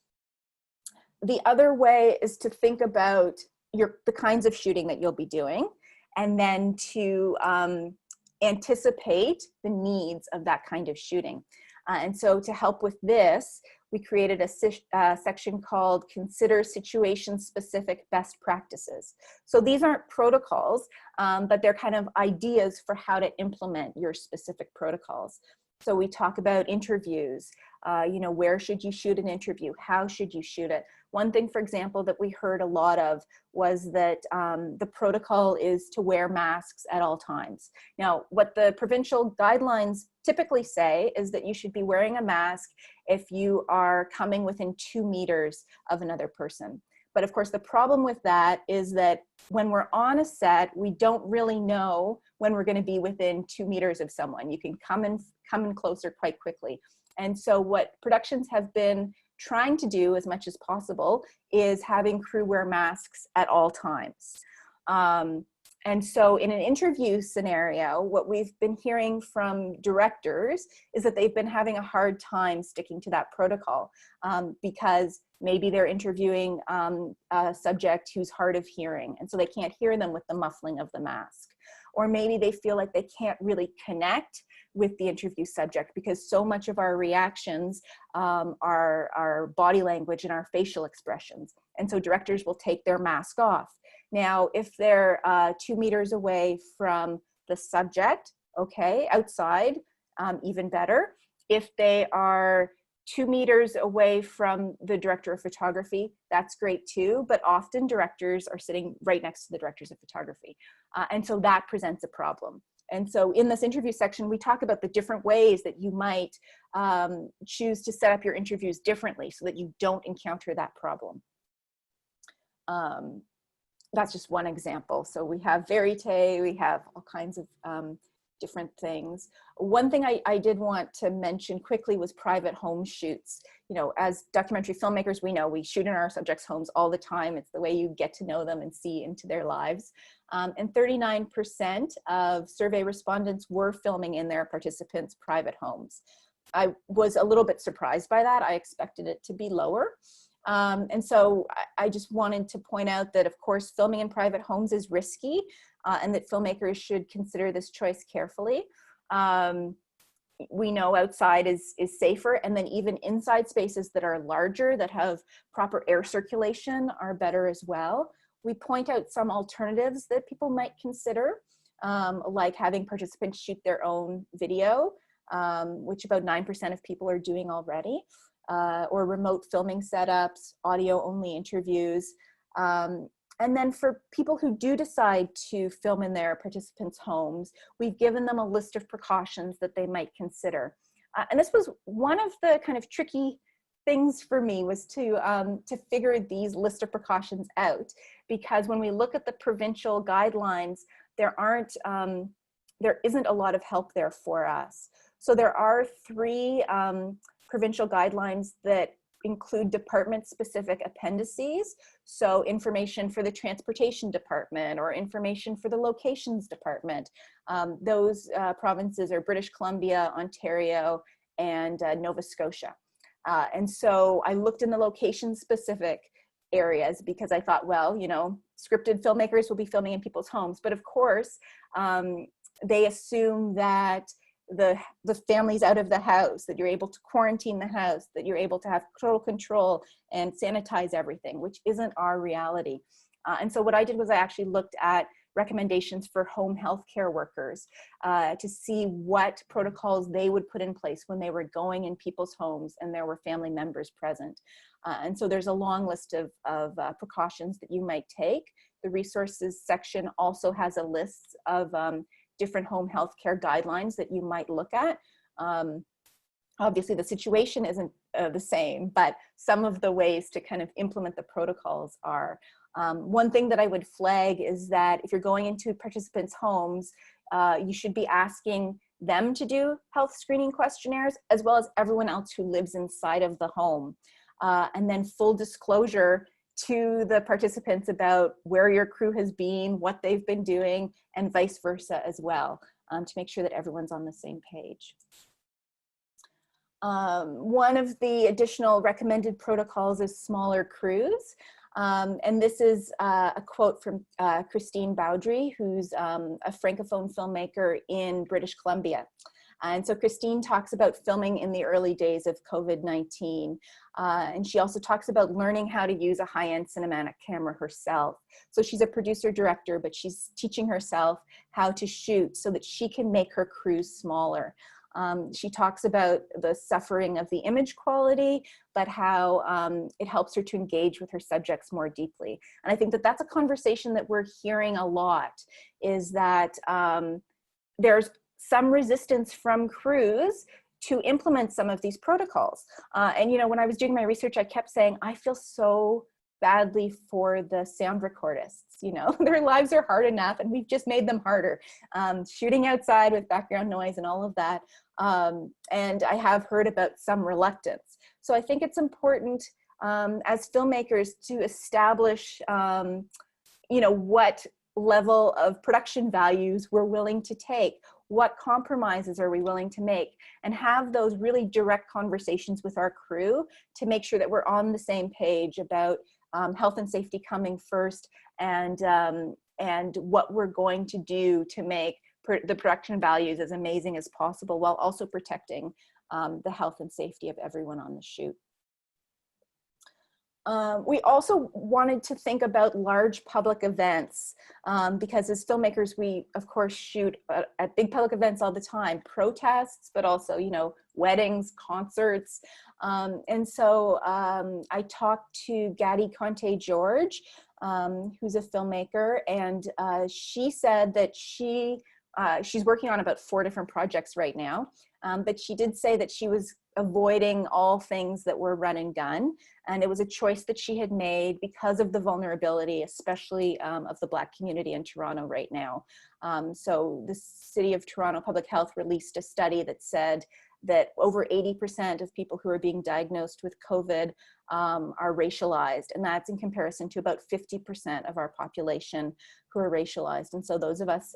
The other way is to think about the kinds of shooting that you'll be doing, and then to anticipate the needs of that kind of shooting. And so to help with this, we created a section called Consider Situation-Specific Best Practices. So these aren't protocols, but they're kind of ideas for how to implement your specific protocols. So we talk about interviews, where should you shoot an interview? How should you shoot it? One thing, for example, that we heard a lot of was that the protocol is to wear masks at all times. Now, what the provincial guidelines typically say is that you should be wearing a mask if you are coming within 2 meters of another person. But of course, the problem with that is that when we're on a set, we don't really know when we're going to be within 2 meters of someone. You can come in closer quite quickly. And so what productions have been trying to do as much as possible is having crew wear masks at all times. And so in an interview scenario, what we've been hearing from directors is that they've been having a hard time sticking to that protocol, because maybe they're interviewing a subject who's hard of hearing, and so they can't hear them with the muffling of the mask. Or maybe they feel like they can't really connect with the interview subject because so much of our reactions are our body language and our facial expressions. And so directors will take their mask off. Now, if they're 2 meters away from the subject, okay, outside, even better. If they are 2 meters away from the director of photography, that's great too, but often directors are sitting right next to the directors of photography. And so that presents a problem. And so in this interview section, we talk about the different ways that you might choose to set up your interviews differently so that you don't encounter that problem. That's just one example. So we have verite, we have all kinds of different things. One thing I did want to mention quickly was private home shoots. You know, as documentary filmmakers, we know we shoot in our subjects' homes all the time. It's the way you get to know them and see into their lives. And 39% of survey respondents were filming in their participants' private homes. I was a little bit surprised by that. I expected it to be lower. And so I just wanted to point out that, of course, filming in private homes is risky, and that filmmakers should consider this choice carefully. We know outside is safer, and then even inside spaces that are larger, that have proper air circulation, are better as well. We point out some alternatives that people might consider, like having participants shoot their own video, which about 9% of people are doing already. Or remote filming setups, audio-only interviews. And then for people who do decide to film in their participants' homes, we've given them a list of precautions that they might consider. And this was one of the kind of tricky things for me, was to figure these list of precautions out, because when we look at the provincial guidelines, there isn't a lot of help there for us. So there are 3 provincial guidelines that include department-specific appendices. So information for the transportation department or information for the locations department. Those provinces are British Columbia, Ontario, and Nova Scotia. And so I looked in the location-specific areas because I thought, well, you know, scripted filmmakers will be filming in people's homes. But of course, They assume that the family's out of the house, that you're able to quarantine the house, that you're able to have total control and sanitize everything, which isn't our reality. And so what I did was I actually looked at recommendations for home health care workers to see what protocols they would put in place when they were going in people's homes and there were family members present. And so there's a long list of precautions that you might take. The resources section also has a list of different home health care guidelines that you might look at. Obviously the situation isn't the same, but some of the ways to kind of implement the protocols are. One thing that I would flag is that if you're going into participants' homes, you should be asking them to do health screening questionnaires, as well as everyone else who lives inside of the home. And then full disclosure to the participants about where your crew has been, what they've been doing, and vice versa as well, to make sure that everyone's on the same page. One of the additional recommended protocols is smaller crews. And this is a quote from Christine Baudry, who's a Francophone filmmaker in British Columbia. And so Christine talks about filming in the early days of COVID-19. And she also talks about learning how to use a high-end cinematic camera herself. So she's a producer director, but she's teaching herself how to shoot so that she can make her crews smaller. She talks about the suffering of the image quality, but how it helps her to engage with her subjects more deeply. And I think that that's a conversation that we're hearing a lot, is that there's some resistance from crews to implement some of these protocols. And, you know, when I was doing my research, I kept saying, I feel so badly for the sound recordists. You know, their lives are hard enough and we've just made them harder. Shooting outside with background noise and all of that. And I have heard about some reluctance. So I think it's important as filmmakers to establish, you know, what level of production values we're willing to take, what compromises are we willing to make, and have those really direct conversations with our crew to make sure that we're on the same page about health and safety coming first, and what we're going to do to make the production values as amazing as possible, while also protecting the health and safety of everyone on the shoot. We also wanted to think about large public events, because as filmmakers, we of course shoot at big public events all the time, protests, but also, you know, weddings, concerts. And so I talked to Gadi Conte-George, who's a filmmaker, and she said that she's working on about 4 different projects right now, but she did say that she was avoiding all things that were run and gun. And it was a choice that she had made because of the vulnerability, especially of the Black community in Toronto right now. So the City of Toronto Public Health released a study that said that over 80% of people who are being diagnosed with COVID are racialized. And that's in comparison to about 50% of our population who are racialized. And so those of us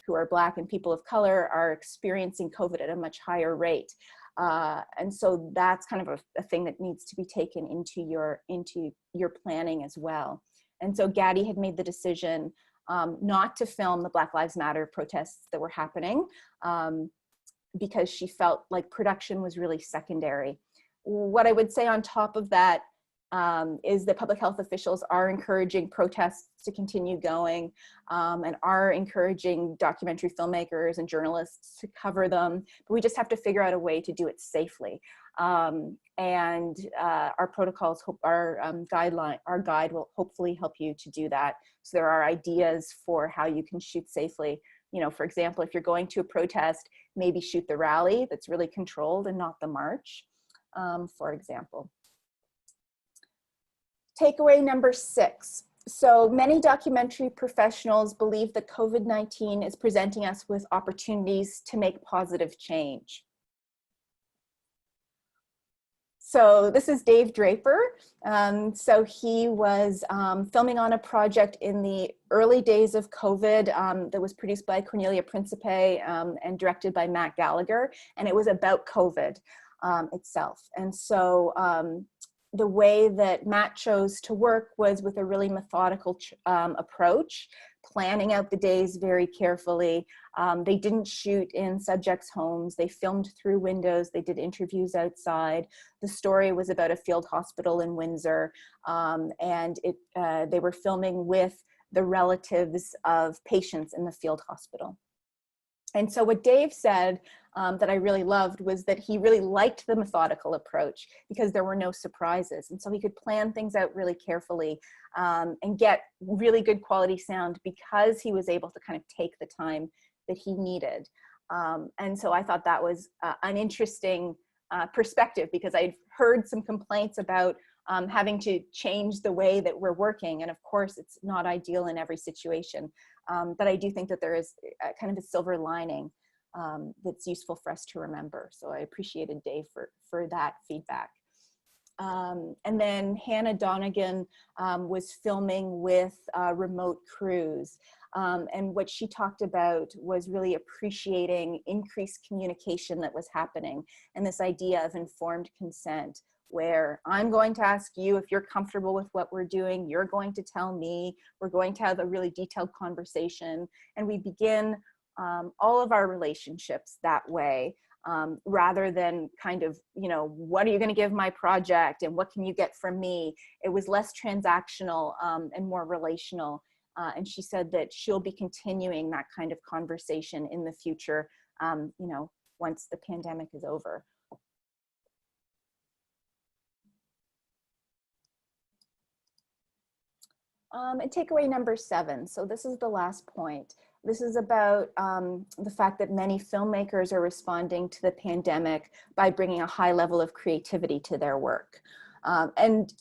who are Black and people of color are experiencing COVID at a much higher rate. And so that's kind of a thing that needs to be taken into your planning as well. And so Gadi had made the decision not to film the Black Lives Matter protests that were happening, because she felt like production was really secondary. What I would say on top of that is that public health officials are encouraging protests to continue going, and are encouraging documentary filmmakers and journalists to cover them, but we just have to figure out a way to do it safely. And our protocols, our guide will hopefully help you to do that. So there are ideas for how you can shoot safely. You know, for example, if you're going to a protest, maybe shoot the rally that's really controlled and not the march, for example. Takeaway number 6. So many documentary professionals believe that COVID-19 is presenting us with opportunities to make positive change. So this is Dave Draper. So he was filming on a project in the early days of COVID that was produced by Cornelia Principe and directed by Matt Gallagher. And it was about COVID itself. And so the way that Matt chose to work was with a really methodical approach planning out the days very carefully. They didn't shoot in subjects' homes. They filmed through windows. They did interviews outside. The story was about a field hospital in Windsor, and they were filming with the relatives of patients in the field hospital. And so what Dave said that I really loved was that he really liked the methodical approach because there were no surprises. And so he could plan things out really carefully and get really good quality sound because he was able to kind of take the time that he needed. And so I thought that was an interesting perspective, because I'd heard some complaints about having to change the way that we're working. And of course, it's not ideal in every situation. But I do think that there is kind of a silver lining that's useful for us to remember. So I appreciated Dave for that feedback. And then Hannah Donegan was filming with remote crews. And what she talked about was really appreciating increased communication that was happening, and this idea of informed consent, where I'm going to ask you if you're comfortable with what we're doing, you're going to tell me, we're going to have a really detailed conversation, and we begin all of our relationships that way, rather than kind of, you know, what are you going to give my project and what can you get from me? It was less transactional and more relational. And she said that she'll be continuing that kind of conversation in the future, you know, once the pandemic is over. And takeaway number 7. So this is the last point. This is about the fact that many filmmakers are responding to the pandemic by bringing a high level of creativity to their work. And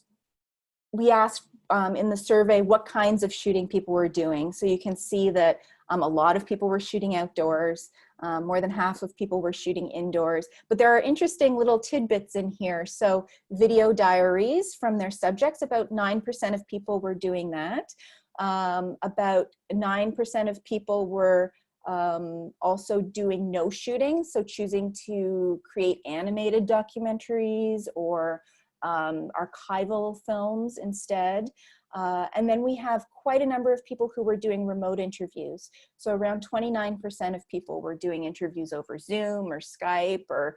we asked in the survey what kinds of shooting people were doing. So you can see that a lot of people were shooting outdoors. More than half of people were shooting indoors. But there are interesting little tidbits in here. So video diaries from their subjects, about 9% of people were doing that. About 9% of people were also doing no shooting, so choosing to create animated documentaries or archival films instead. And then we have quite a number of people who were doing remote interviews. So around 29% of people were doing interviews over Zoom or Skype, or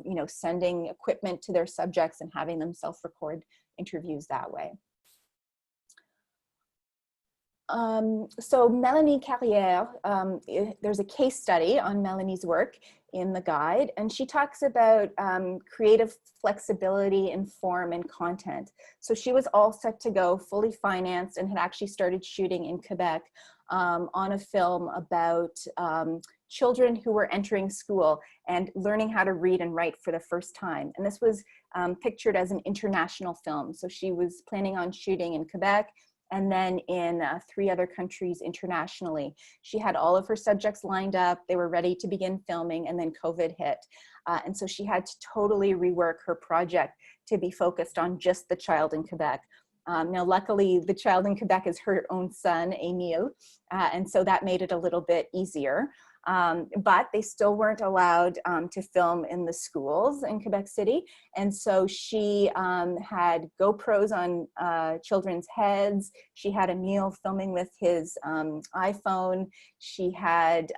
you know, sending equipment to their subjects and having them self-record interviews that way. So Melanie Carrière, there's a case study on Melanie's work in the guide, and she talks about creative flexibility in form and content. So she was all set to go, fully financed, and had actually started shooting in Quebec on a film about children who were entering school and learning how to read and write for the first time. And this was pictured as an international film. So she was planning on shooting in Quebec and then in 3 other countries internationally. She had all of her subjects lined up. They were ready to begin filming, and then COVID hit. And so she had to totally rework her project to be focused on just the child in Quebec. Now, luckily, the child in Quebec is her own son, Emile, and so that made it a little bit easier. But they still weren't allowed to film in the schools in Quebec City. And so she had GoPros on children's heads. She had Emile filming with his iPhone. She had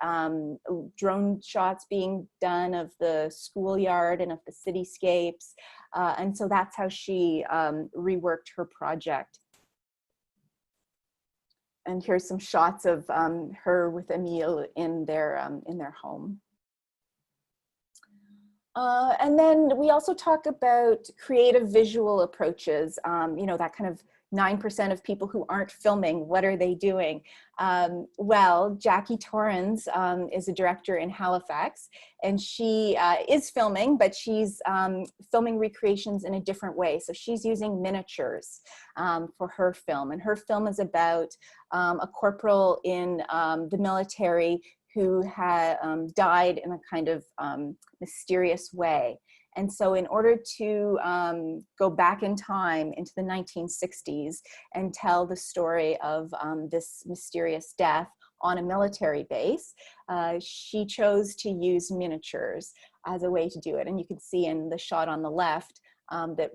drone shots being done of the schoolyard and of the cityscapes. And so that's how she reworked her project. And here's some shots of her with Emile in their home. And then we also talk about creative visual approaches, you know, that kind of 9% of people who aren't filming, what are they doing? Well, Jackie Torrens is a director in Halifax, and she is filming, but she's filming recreations in a different way. So she's using miniatures for her film, and her film is about a corporal in the military who had died in a kind of mysterious way. And so in order to go back in time into the 1960s and tell the story of this mysterious death on a military base, she chose to use miniatures as a way to do it. And you can see in the shot on the left that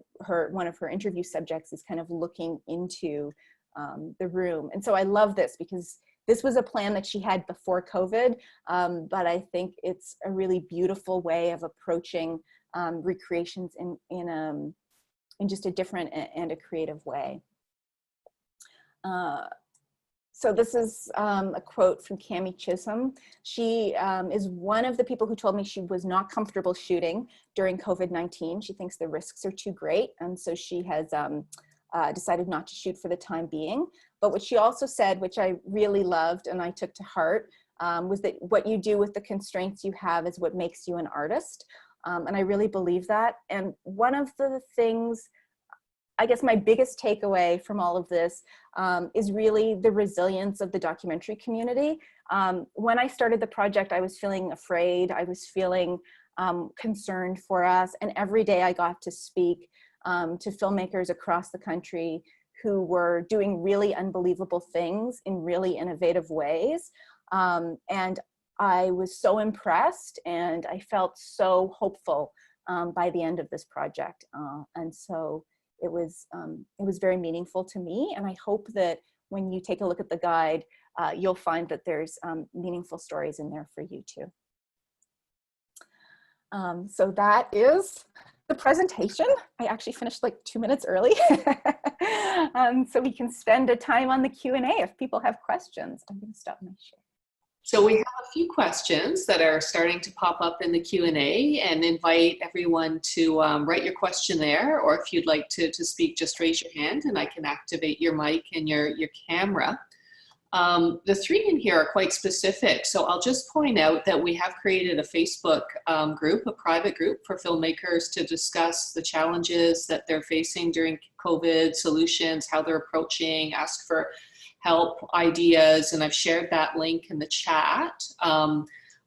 one of her interview subjects is kind of looking into the room. And so I love this because this was a plan that she had before COVID, but I think it's a really beautiful way of approaching recreations in just a different and a creative way. So this is a quote from Cami Chisholm. She is one of the people who told me she was not comfortable shooting during COVID-19. She thinks the risks are too great, and so she has decided not to shoot for the time being. But what she also said, which I really loved and I took to heart, was that what you do with the constraints you have is what makes you an artist. And I really believe that. And one of the things, I guess my biggest takeaway from all of this is really the resilience of the documentary community. When I started the project, I was feeling afraid. I was feeling concerned for us. And every day I got to speak to filmmakers across the country who were doing really unbelievable things in really innovative ways. And I was so impressed and I felt so hopeful by the end of this project. And so it was very meaningful to me, and I hope that when you take a look at the guide, you'll find that there's meaningful stories in there for you too. So that is the presentation. I actually finished like 2 minutes early, so we can spend a time on the Q&A if people have questions. I'm going to stop my share. So we have a few questions that are starting to pop up in the Q&A, and invite everyone to write your question there, or if you'd like to speak, just raise your hand and I can activate your mic and your camera. The three in here are quite specific, so I'll just point out that we have created a Facebook group, a private group for filmmakers to discuss the challenges that they're facing during COVID, solutions, how they're approaching, ask for help, ideas, and I've shared that link in the chat.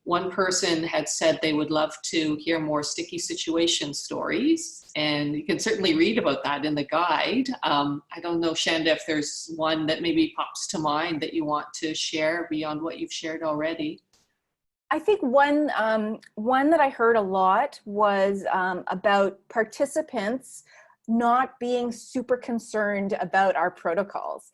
One person had said they would love to hear more sticky situation stories, and you can certainly read about that in the guide. I don't know, Shanda, if there's one that maybe pops to mind that you want to share beyond what you've shared already. I think one that I heard a lot was about participants not being super concerned about our protocols.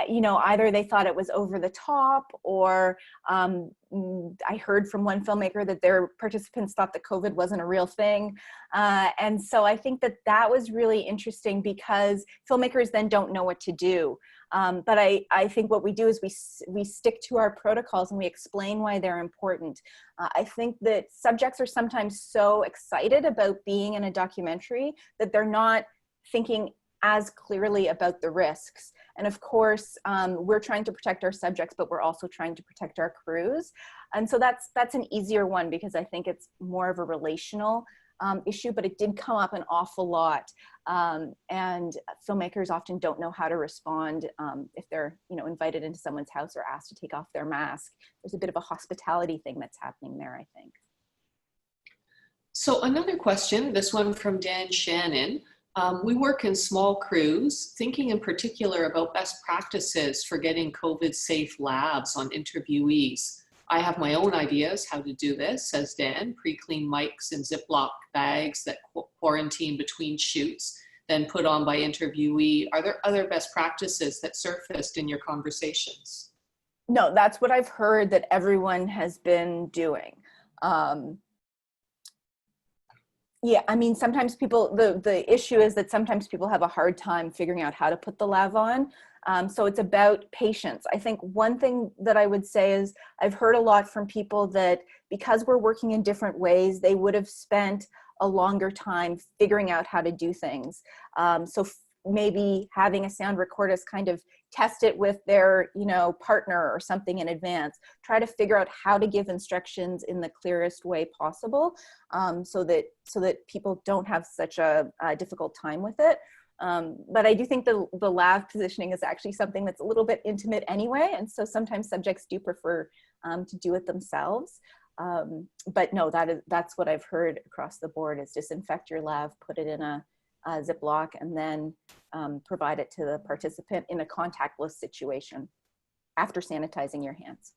You know, either they thought it was over the top, or I heard from one filmmaker that their participants thought that COVID wasn't a real thing. And so I think that that was really interesting because filmmakers then don't know what to do. But I think what we do is we stick to our protocols and we explain why they're important. I think that subjects are sometimes so excited about being in a documentary that they're not thinking as clearly about the risks. And of course, we're trying to protect our subjects, but we're also trying to protect our crews. And so that's an easier one because I think it's more of a relational issue, but it did come up an awful lot. And filmmakers often don't know how to respond if they're, you know, invited into someone's house or asked to take off their mask. There's a bit of a hospitality thing that's happening there, I think. So another question, this one from Dan Shannon. We work in small crews, thinking in particular about best practices for getting COVID-safe labs on interviewees. I have my own ideas how to do this, says Dan. Pre-clean mics in Ziploc bags that quarantine between shoots, then put on by interviewee. Are there other best practices that surfaced in your conversations? No, that's what I've heard that everyone has been doing. Yeah, I mean, sometimes people, the issue is that sometimes people have a hard time figuring out how to put the lav on. So it's about patience. I think one thing that I would say is I've heard a lot from people that because we're working in different ways, they would have spent a longer time figuring out how to do things. So maybe having a sound recordist kind of test it with their, you know, partner or something in advance, try to figure out how to give instructions in the clearest way possible, so that people don't have such a difficult time with it. But I do think the lav positioning is actually something that's a little bit intimate anyway, and so sometimes subjects do prefer to do it themselves. But no, that's what I've heard across the board is disinfect your lav, put it in a Ziploc, and then provide it to the participant in a contactless situation after sanitizing your hands.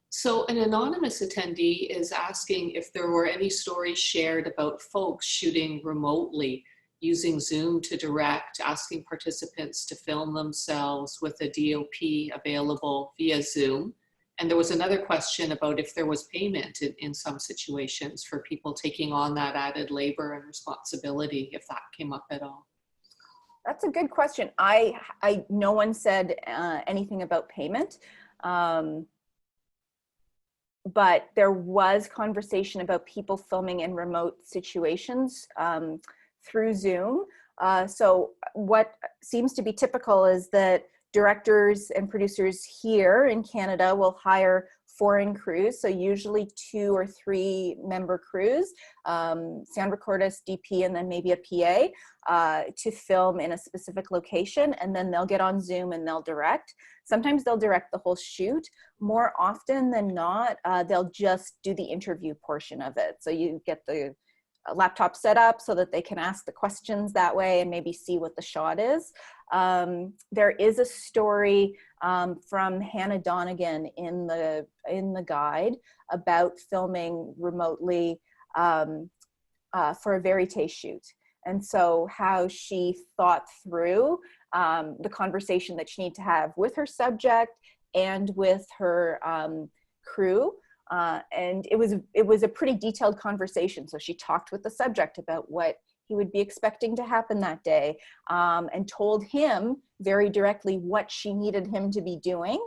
So an anonymous attendee is asking if there were any stories shared about folks shooting remotely using Zoom to direct, asking participants to film themselves with a DOP available via Zoom. And there was another question about if there was payment in some situations for people taking on that added labor and responsibility, if that came up at all. That's a good question. No one said anything about payment, but there was conversation about people filming in remote situations through Zoom. So what seems to be typical is that directors and producers here in Canada will hire foreign crews, so usually 2 or 3 member crews, sound recordist, DP, and then maybe a PA to film in a specific location, and then they'll get on Zoom and they'll direct. Sometimes they'll direct the whole shoot. More often than not, they'll just do the interview portion of it. So you get the laptop set up so that they can ask the questions that way and maybe see what the shot is. There is a story from Hannah Donegan in the guide about filming remotely for a verite shoot. And so how she thought through the conversation that she needed to have with her subject and with her crew. And it was a pretty detailed conversation. So she talked with the subject about what he would be expecting to happen that day, and told him very directly what she needed him to be doing,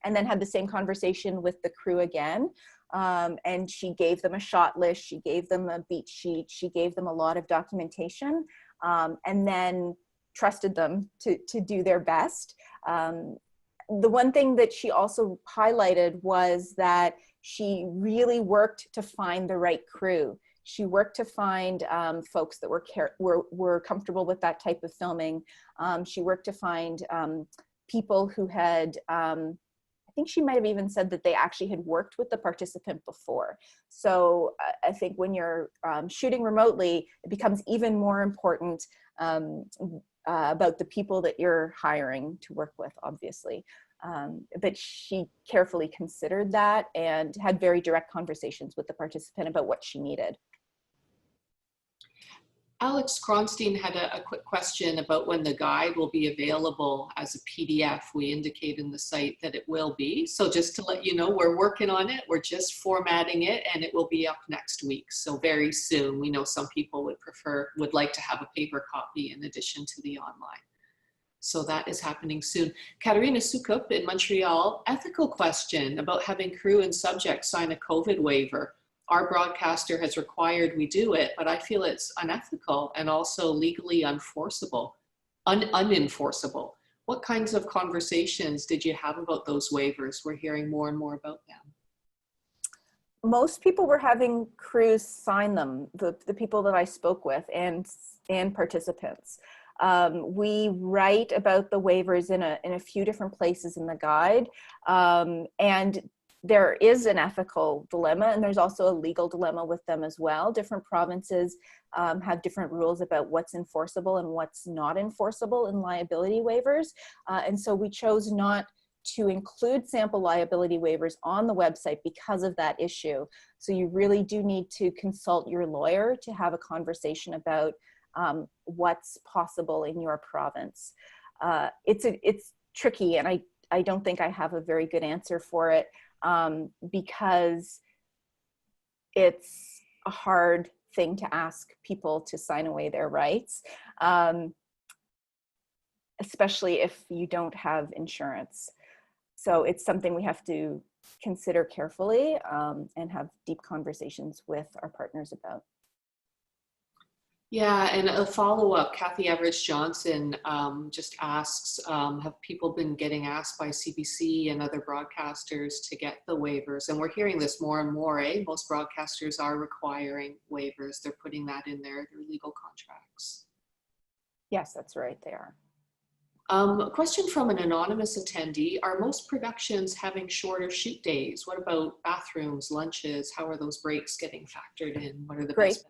and then had the same conversation with the crew again. And she gave them a shot list, she gave them a beat sheet, she gave them a lot of documentation, and then trusted them to do their best. The one thing that she also highlighted was that she really worked to find the right crew. She worked to find folks that were comfortable with that type of filming. She worked to find people who had, I think she might have even said that they actually had worked with the participant before. So I think when you're shooting remotely, it becomes even more important about the people that you're hiring to work with, obviously. But she carefully considered that and had very direct conversations with the participant about what she needed. Alex Kronstein had a quick question about when the guide will be available as a PDF. We indicate in the site that it will be. So just to let you know, we're working on it. We're just formatting it and it will be up next week. So very soon. We know some people would like to have a paper copy in addition to the online. So that is happening soon. Katerina Sukup in Montreal, ethical question about having crew and subject sign a COVID waiver. Our broadcaster has required we do it, but I feel it's unethical and also legally unenforceable. What kinds of conversations did you have about those waivers? We're hearing more and more about them. Most people were having crews sign them, the people that I spoke with and participants. We write about the waivers in a few different places in the guide, and there is an ethical dilemma, and there's also a legal dilemma with them as well. Different provinces have different rules about what's enforceable and what's not enforceable in liability waivers, and so we chose not to include sample liability waivers on the website because of that issue. So you really do need to consult your lawyer to have a conversation about what's possible in your province. It's tricky, and I don't think I have a very good answer for it, because it's a hard thing to ask people to sign away their rights, especially if you don't have insurance. So it's something we have to consider carefully and have deep conversations with our partners about. Yeah, and a follow-up, Kathy Everidge Johnson just asks, have people been getting asked by CBC and other broadcasters to get the waivers? And we're hearing this more and more, eh? Most broadcasters are requiring waivers. They're putting that in their legal contracts. Yes, that's right, they are. A question from an anonymous attendee, are most productions having shorter shoot days? What about bathrooms, lunches? How are those breaks getting factored in? What are the best?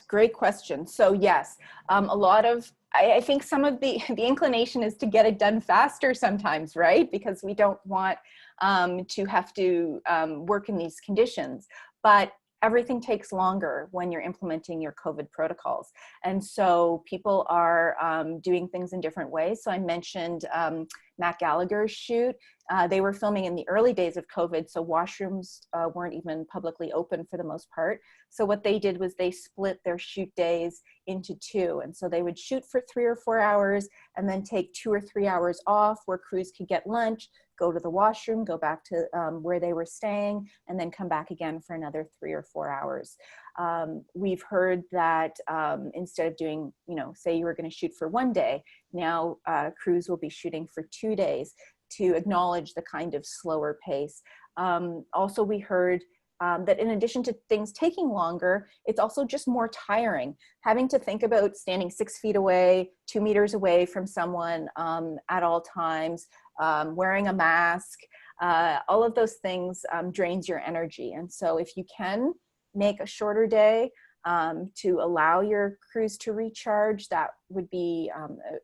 Great question. So yes, a lot of, I think some of the inclination is to get it done faster sometimes, right? Because we don't want to have to work in these conditions. But everything takes longer when you're implementing your COVID protocols. And so people are doing things in different ways. So I mentioned Matt Gallagher's shoot. They were filming in the early days of COVID, so washrooms weren't even publicly open for the most part. So what they did was they split their shoot days into two. And so they would shoot for 3 or 4 hours and then take 2 or 3 hours off where crews could get lunch, go to the washroom, go back to where they were staying, and then come back again for another 3 or 4 hours. We've heard that instead of doing, say you were going to shoot for 1 day, now crews will be shooting for 2 days to acknowledge the kind of slower pace. Also, we heard that in addition to things taking longer, it's also just more tiring. Having to think about standing 6 feet away, 2 meters away from someone at all times, wearing a mask, all of those things drains your energy. And so if you can make a shorter day to allow your crews to recharge, that would be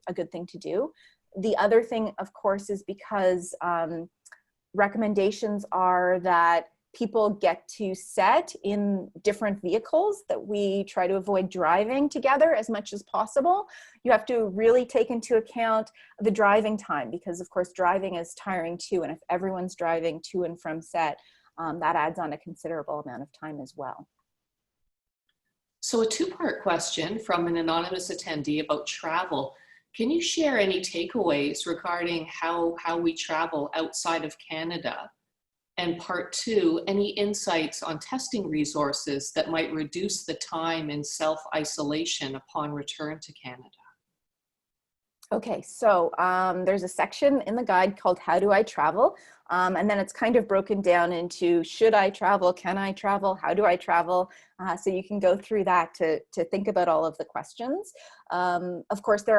a good thing to do. The other thing, of course, is because recommendations are that people get to set in different vehicles, that we try to avoid driving together as much as possible. You have to really take into account the driving time, because of course driving is tiring too. And if everyone's driving to and from set, that adds on a considerable amount of time as well. So a two-part question from an anonymous attendee about travel. Can you share any takeaways regarding how we travel outside of Canada? And part two, any insights on testing resources that might reduce the time in self-isolation upon return to Canada? Okay, so there's a section in the guide called How Do I Travel? And then it's kind of broken down into should I travel, can I travel, how do I travel? So you can go through that to think about all of the questions. Of course, there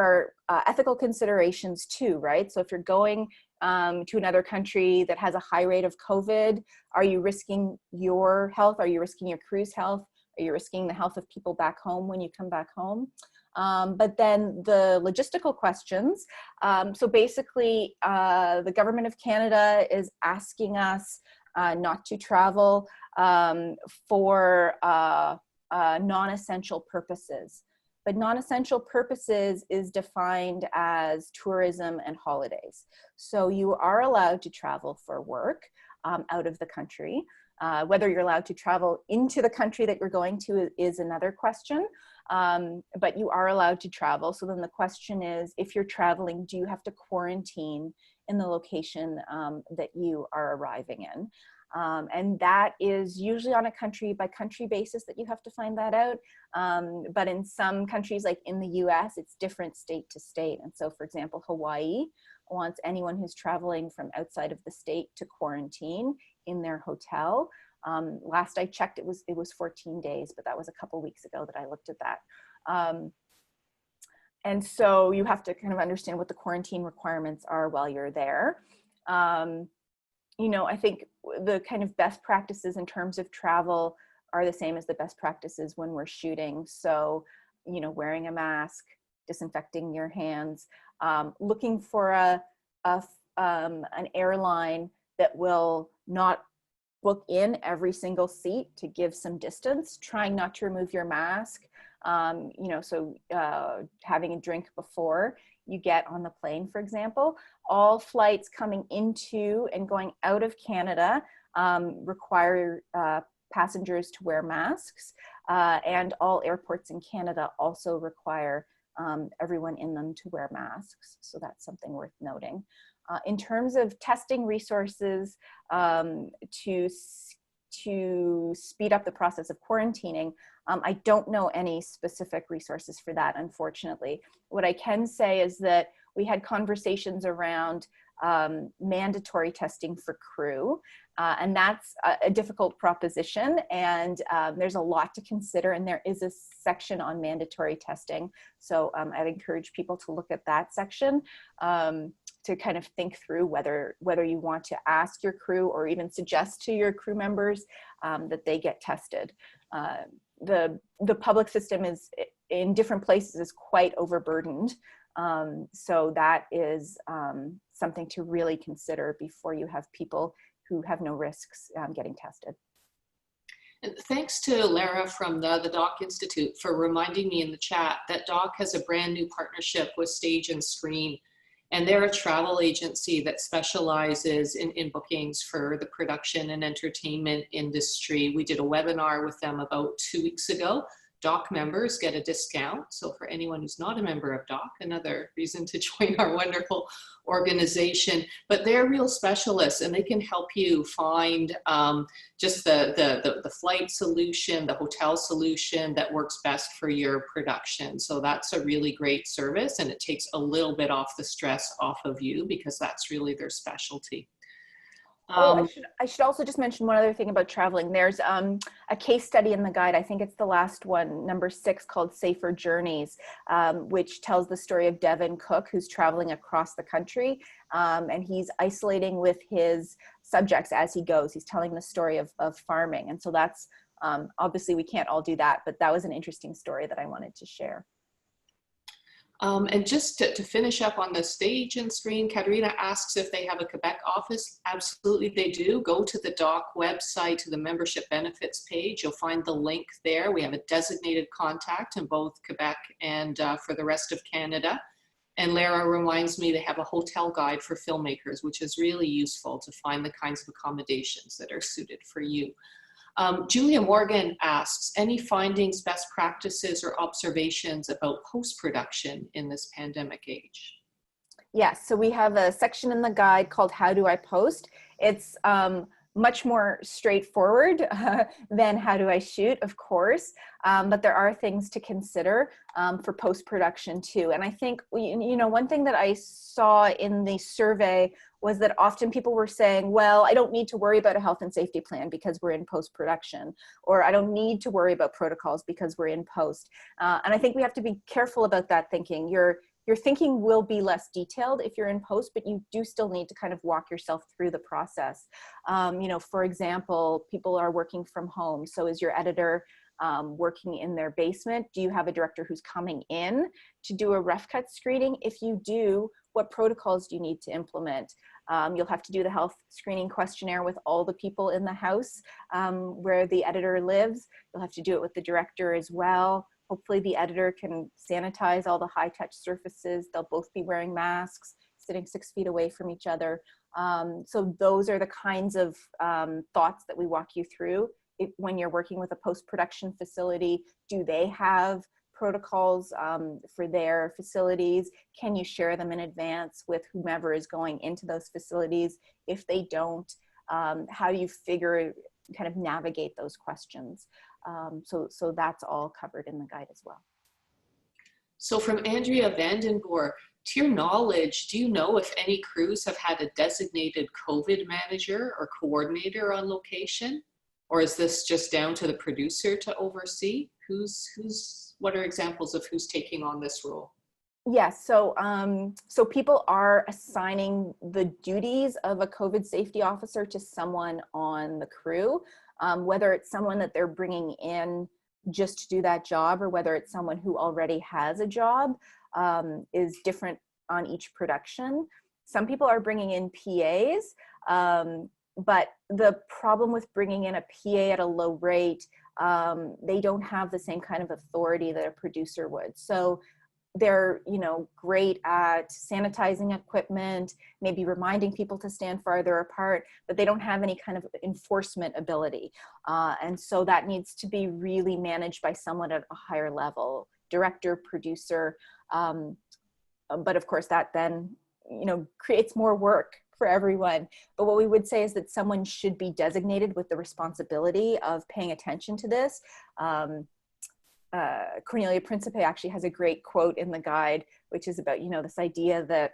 are ethical considerations too, right? So if you're going to another country that has a high rate of COVID, are you risking your health? Are you risking your crew's health? Are you risking the health of people back home when you come back home? But then the logistical questions. So basically, the Government of Canada is asking us not to travel for non-essential purposes. But non-essential purposes is defined as tourism and holidays. So you are allowed to travel for work out of the country. Whether you're allowed to travel into the country that you're going to is another question, but you are allowed to travel. So then the question is, if you're traveling, do you have to quarantine in the location that you are arriving in? And that is usually on a country by country basis that you have to find that out. But in some countries, like in the US, it's different state to state. And so for example, Hawaii wants anyone who's traveling from outside of the state to quarantine in their hotel. Last I checked, it was 14 days, but that was a couple weeks ago that I looked at that. And so you have to kind of understand what the quarantine requirements are while you're there. I think the kind of best practices in terms of travel are the same as the best practices when we're shooting. So, wearing a mask, disinfecting your hands, looking for an airline that will not book in every single seat to give some distance, trying not to remove your mask, so having a drink before you get on the plane, for example. All flights coming into and going out of Canada require passengers to wear masks, and all airports in Canada also require everyone in them to wear masks. So that's something worth noting. In terms of testing resources to speed up the process of quarantining, I don't know any specific resources for that, unfortunately. What I can say is that we had conversations around mandatory testing for crew, and that's a difficult proposition, and there's a lot to consider, and there is a section on mandatory testing. So I'd encourage people to look at that section to kind of think through whether you want to ask your crew or even suggest to your crew members that they get tested. The public system is in different places is quite overburdened. So that is something to really consider before you have people who have no risks getting tested. And thanks to Lara from the Doc Institute for reminding me in the chat that Doc has a brand new partnership with Stage and Screen. And they're a travel agency that specializes in bookings for the production and entertainment industry. We did a webinar with them about 2 weeks ago. Doc members get a discount. So for anyone who's not a member of Doc, another reason to join our wonderful organization. But they're real specialists, and they can help you find just the flight solution, the hotel solution that works best for your production. So that's a really great service, and it takes a little bit off the stress off of you because that's really their specialty. I should also just mention one other thing about traveling. There's a case study in the guide, I think it's the last one, number 6, called Safer Journeys, which tells the story of Devin Cook, who's traveling across the country, and he's isolating with his subjects as he goes. He's telling the story of farming. And so that's, obviously we can't all do that, but that was an interesting story that I wanted to share. And just to finish up on the Stage and Screen, Katerina asks if they have a Quebec office. Absolutely, they do. Go to the Doc website, to the membership benefits page. You'll find the link there. We have a designated contact in both Quebec and for the rest of Canada. And Lara reminds me they have a hotel guide for filmmakers, which is really useful to find the kinds of accommodations that are suited for you. Julia Morgan asks, any findings, best practices, or observations about post-production in this pandemic age? Yes, so we have a section in the guide called How Do I Post? It's much more straightforward than How Do I Shoot, of course, but there are things to consider for post-production too. And I think, one thing that I saw in the survey was that often people were saying, well, I don't need to worry about a health and safety plan because we're in post-production, or I don't need to worry about protocols because we're in post. And I think we have to be careful about that thinking. Your thinking will be less detailed if you're in post, but you do still need to kind of walk yourself through the process. For example, people are working from home. So is your editor working in their basement? Do you have a director who's coming in to do a rough cut screening? If you do, what protocols do you need to implement? You'll have to do the health screening questionnaire with all the people in the house where the editor lives. You'll have to do it with the director as well. Hopefully the editor can sanitize all the high touch surfaces. They'll both be wearing masks, sitting 6 feet away from each other. So those are the kinds of thoughts that we walk you through. When you're working with a post-production facility, do they have protocols for their facilities? Can you share them in advance with whomever is going into those facilities? If they don't, how do you kind of navigate those questions? So that's all covered in the guide as well. So from Andrea Vandenboer, to your knowledge, do you know if any crews have had a designated COVID manager or coordinator on location? Or is this just down to the producer to oversee? What are examples of who's taking on this role? Yes, so people are assigning the duties of a COVID safety officer to someone on the crew, whether it's someone that they're bringing in just to do that job or whether it's someone who already has a job is different on each production. Some people are bringing in PAs, but the problem with bringing in a PA at a low rate, they don't have the same kind of authority that a producer would. So they're, great at sanitizing equipment, maybe reminding people to stand farther apart, but they don't have any kind of enforcement ability. And so that needs to be really managed by someone at a higher level, director, producer. But of course that then, creates more work for everyone. But what we would say is that someone should be designated with the responsibility of paying attention to this. Cornelia Principe actually has a great quote in the guide, which is about, this idea that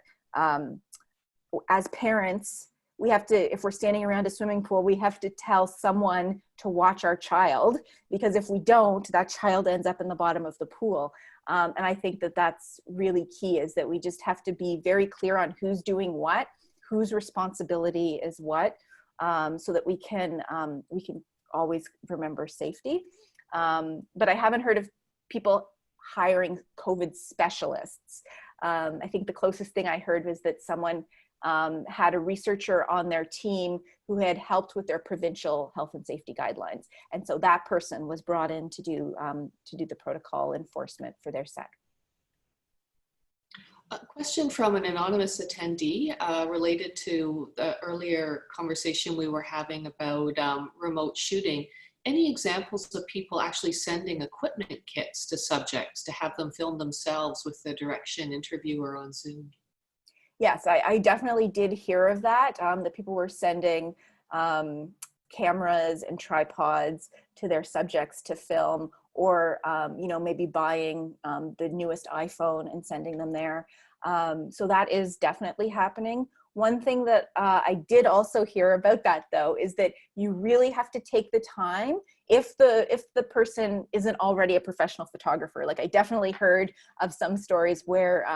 as parents, we have to, if we're standing around a swimming pool, we have to tell someone to watch our child, because if we don't, that child ends up in the bottom of the pool. And I think that that's really key, is that we just have to be very clear on who's doing what, whose responsibility is what, so that we can always remember safety. But I haven't heard of people hiring COVID specialists. I think the closest thing I heard was that someone had a researcher on their team who had helped with their provincial health and safety guidelines. And so that person was brought in to do the protocol enforcement for their set. A question from an anonymous attendee related to the earlier conversation we were having about remote shooting. Any examples of people actually sending equipment kits to subjects to have them film themselves with the direction interviewer on Zoom? Yes, I definitely did hear of that, that people were sending cameras and tripods to their subjects to film, or you know, maybe buying the newest iPhone and sending them there. So that is definitely happening. One thing that I did also hear about that, though, is that you really have to take the time if the person isn't already a professional photographer. Like, I definitely heard of some stories where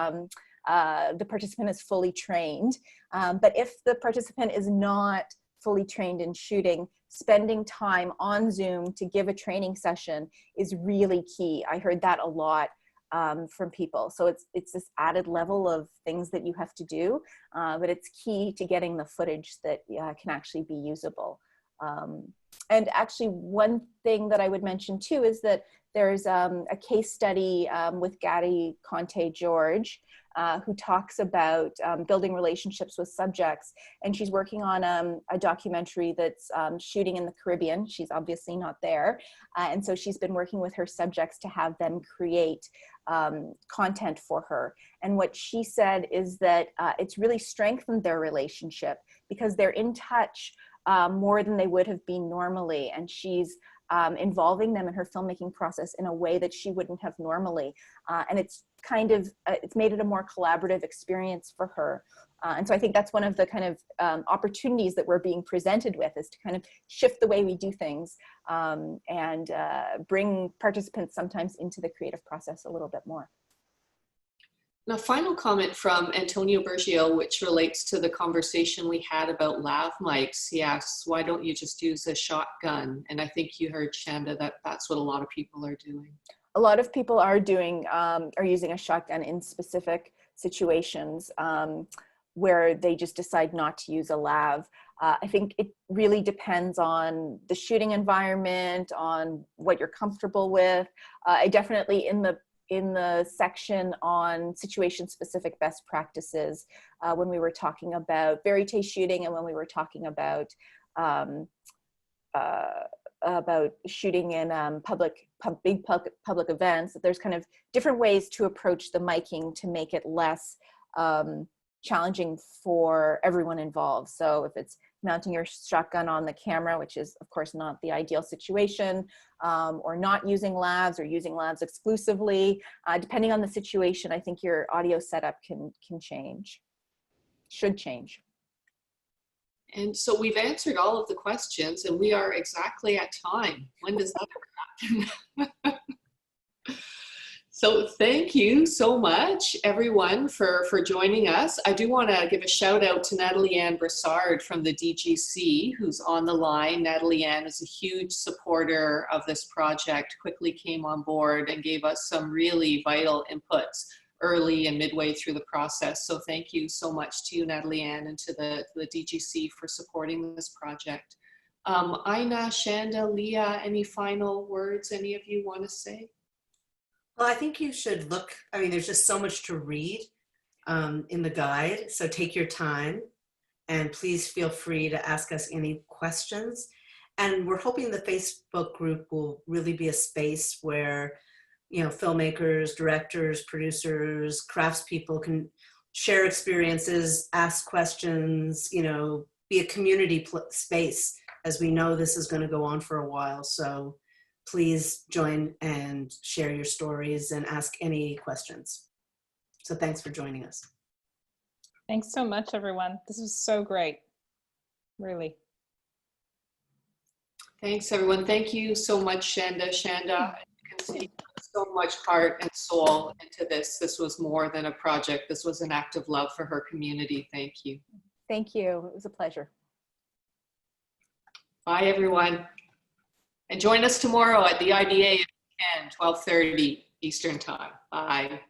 the participant is fully trained, but if the participant is not fully trained in shooting, spending time on Zoom to give a training session is really key. I heard that a lot from people. So it's this added level of things that you have to do, but it's key to getting the footage that can actually be usable. And actually, one thing that I would mention too is that there's a case study with Gatti Conte George, who talks about building relationships with subjects. And she's working on a documentary that's shooting in the Caribbean. She's obviously not there. And so she's been working with her subjects to have them create content for her. And what she said is that it's really strengthened their relationship because they're in touch more than they would have been normally. And she's involving them in her filmmaking process in a way that she wouldn't have normally. And it's kind of, it's made it a more collaborative experience for her. And so I think that's one of the kind of opportunities that we're being presented with, is to kind of shift the way we do things and bring participants sometimes into the creative process a little bit more. Now, final comment from Antonio Bergio, which relates to the conversation we had about lav mics. He asks, why don't you just use a shotgun? And I think you heard, Shanda, that that's what a lot of people are doing. A lot of people are doing, are using a shotgun in specific situations where they just decide not to use a lav. I think it really depends on the shooting environment, on what you're comfortable with. I definitely, in the section on situation-specific best practices, when we were talking about verite shooting and when we were talking about shooting in big public events, that there's kind of different ways to approach the miking to make it less challenging for everyone involved. So if it's mounting your shotgun on the camera, which is of course not the ideal situation, or not using lavs or using lavs exclusively, depending on the situation, I think your audio setup can change, should change. And so we've answered all of the questions and we are exactly at time. When does that ever happen? So thank you so much, everyone, for joining us. I do want to give a shout out to Natalie Ann Brassard from the DGC, who's on the line. Natalie Ann is a huge supporter of this project, quickly came on board and gave us some really vital inputs early and midway through the process. So thank you so much to you, Natalie Ann, and to the DGC for supporting this project. Aina, Shanda, Leah, any final words any of you want to say? Well, I think you should look, I mean, there's just so much to read in the guide. So take your time and please feel free to ask us any questions. And we're hoping the Facebook group will really be a space where, you know, filmmakers, directors, producers, craftspeople can share experiences, ask questions, you know, be a community space, as we know this is going to go on for a while. So please join and share your stories and ask any questions. So thanks for joining us. Thanks so much, everyone. This was so great, really. Thanks, everyone. Thank you so much, Shanda. Shanda, you can see so much heart and soul into this. This was more than a project. This was an act of love for her community. Thank you. Thank you. It was a pleasure. Bye, everyone. And join us tomorrow at the IDA at 12:30 Eastern Time. Bye.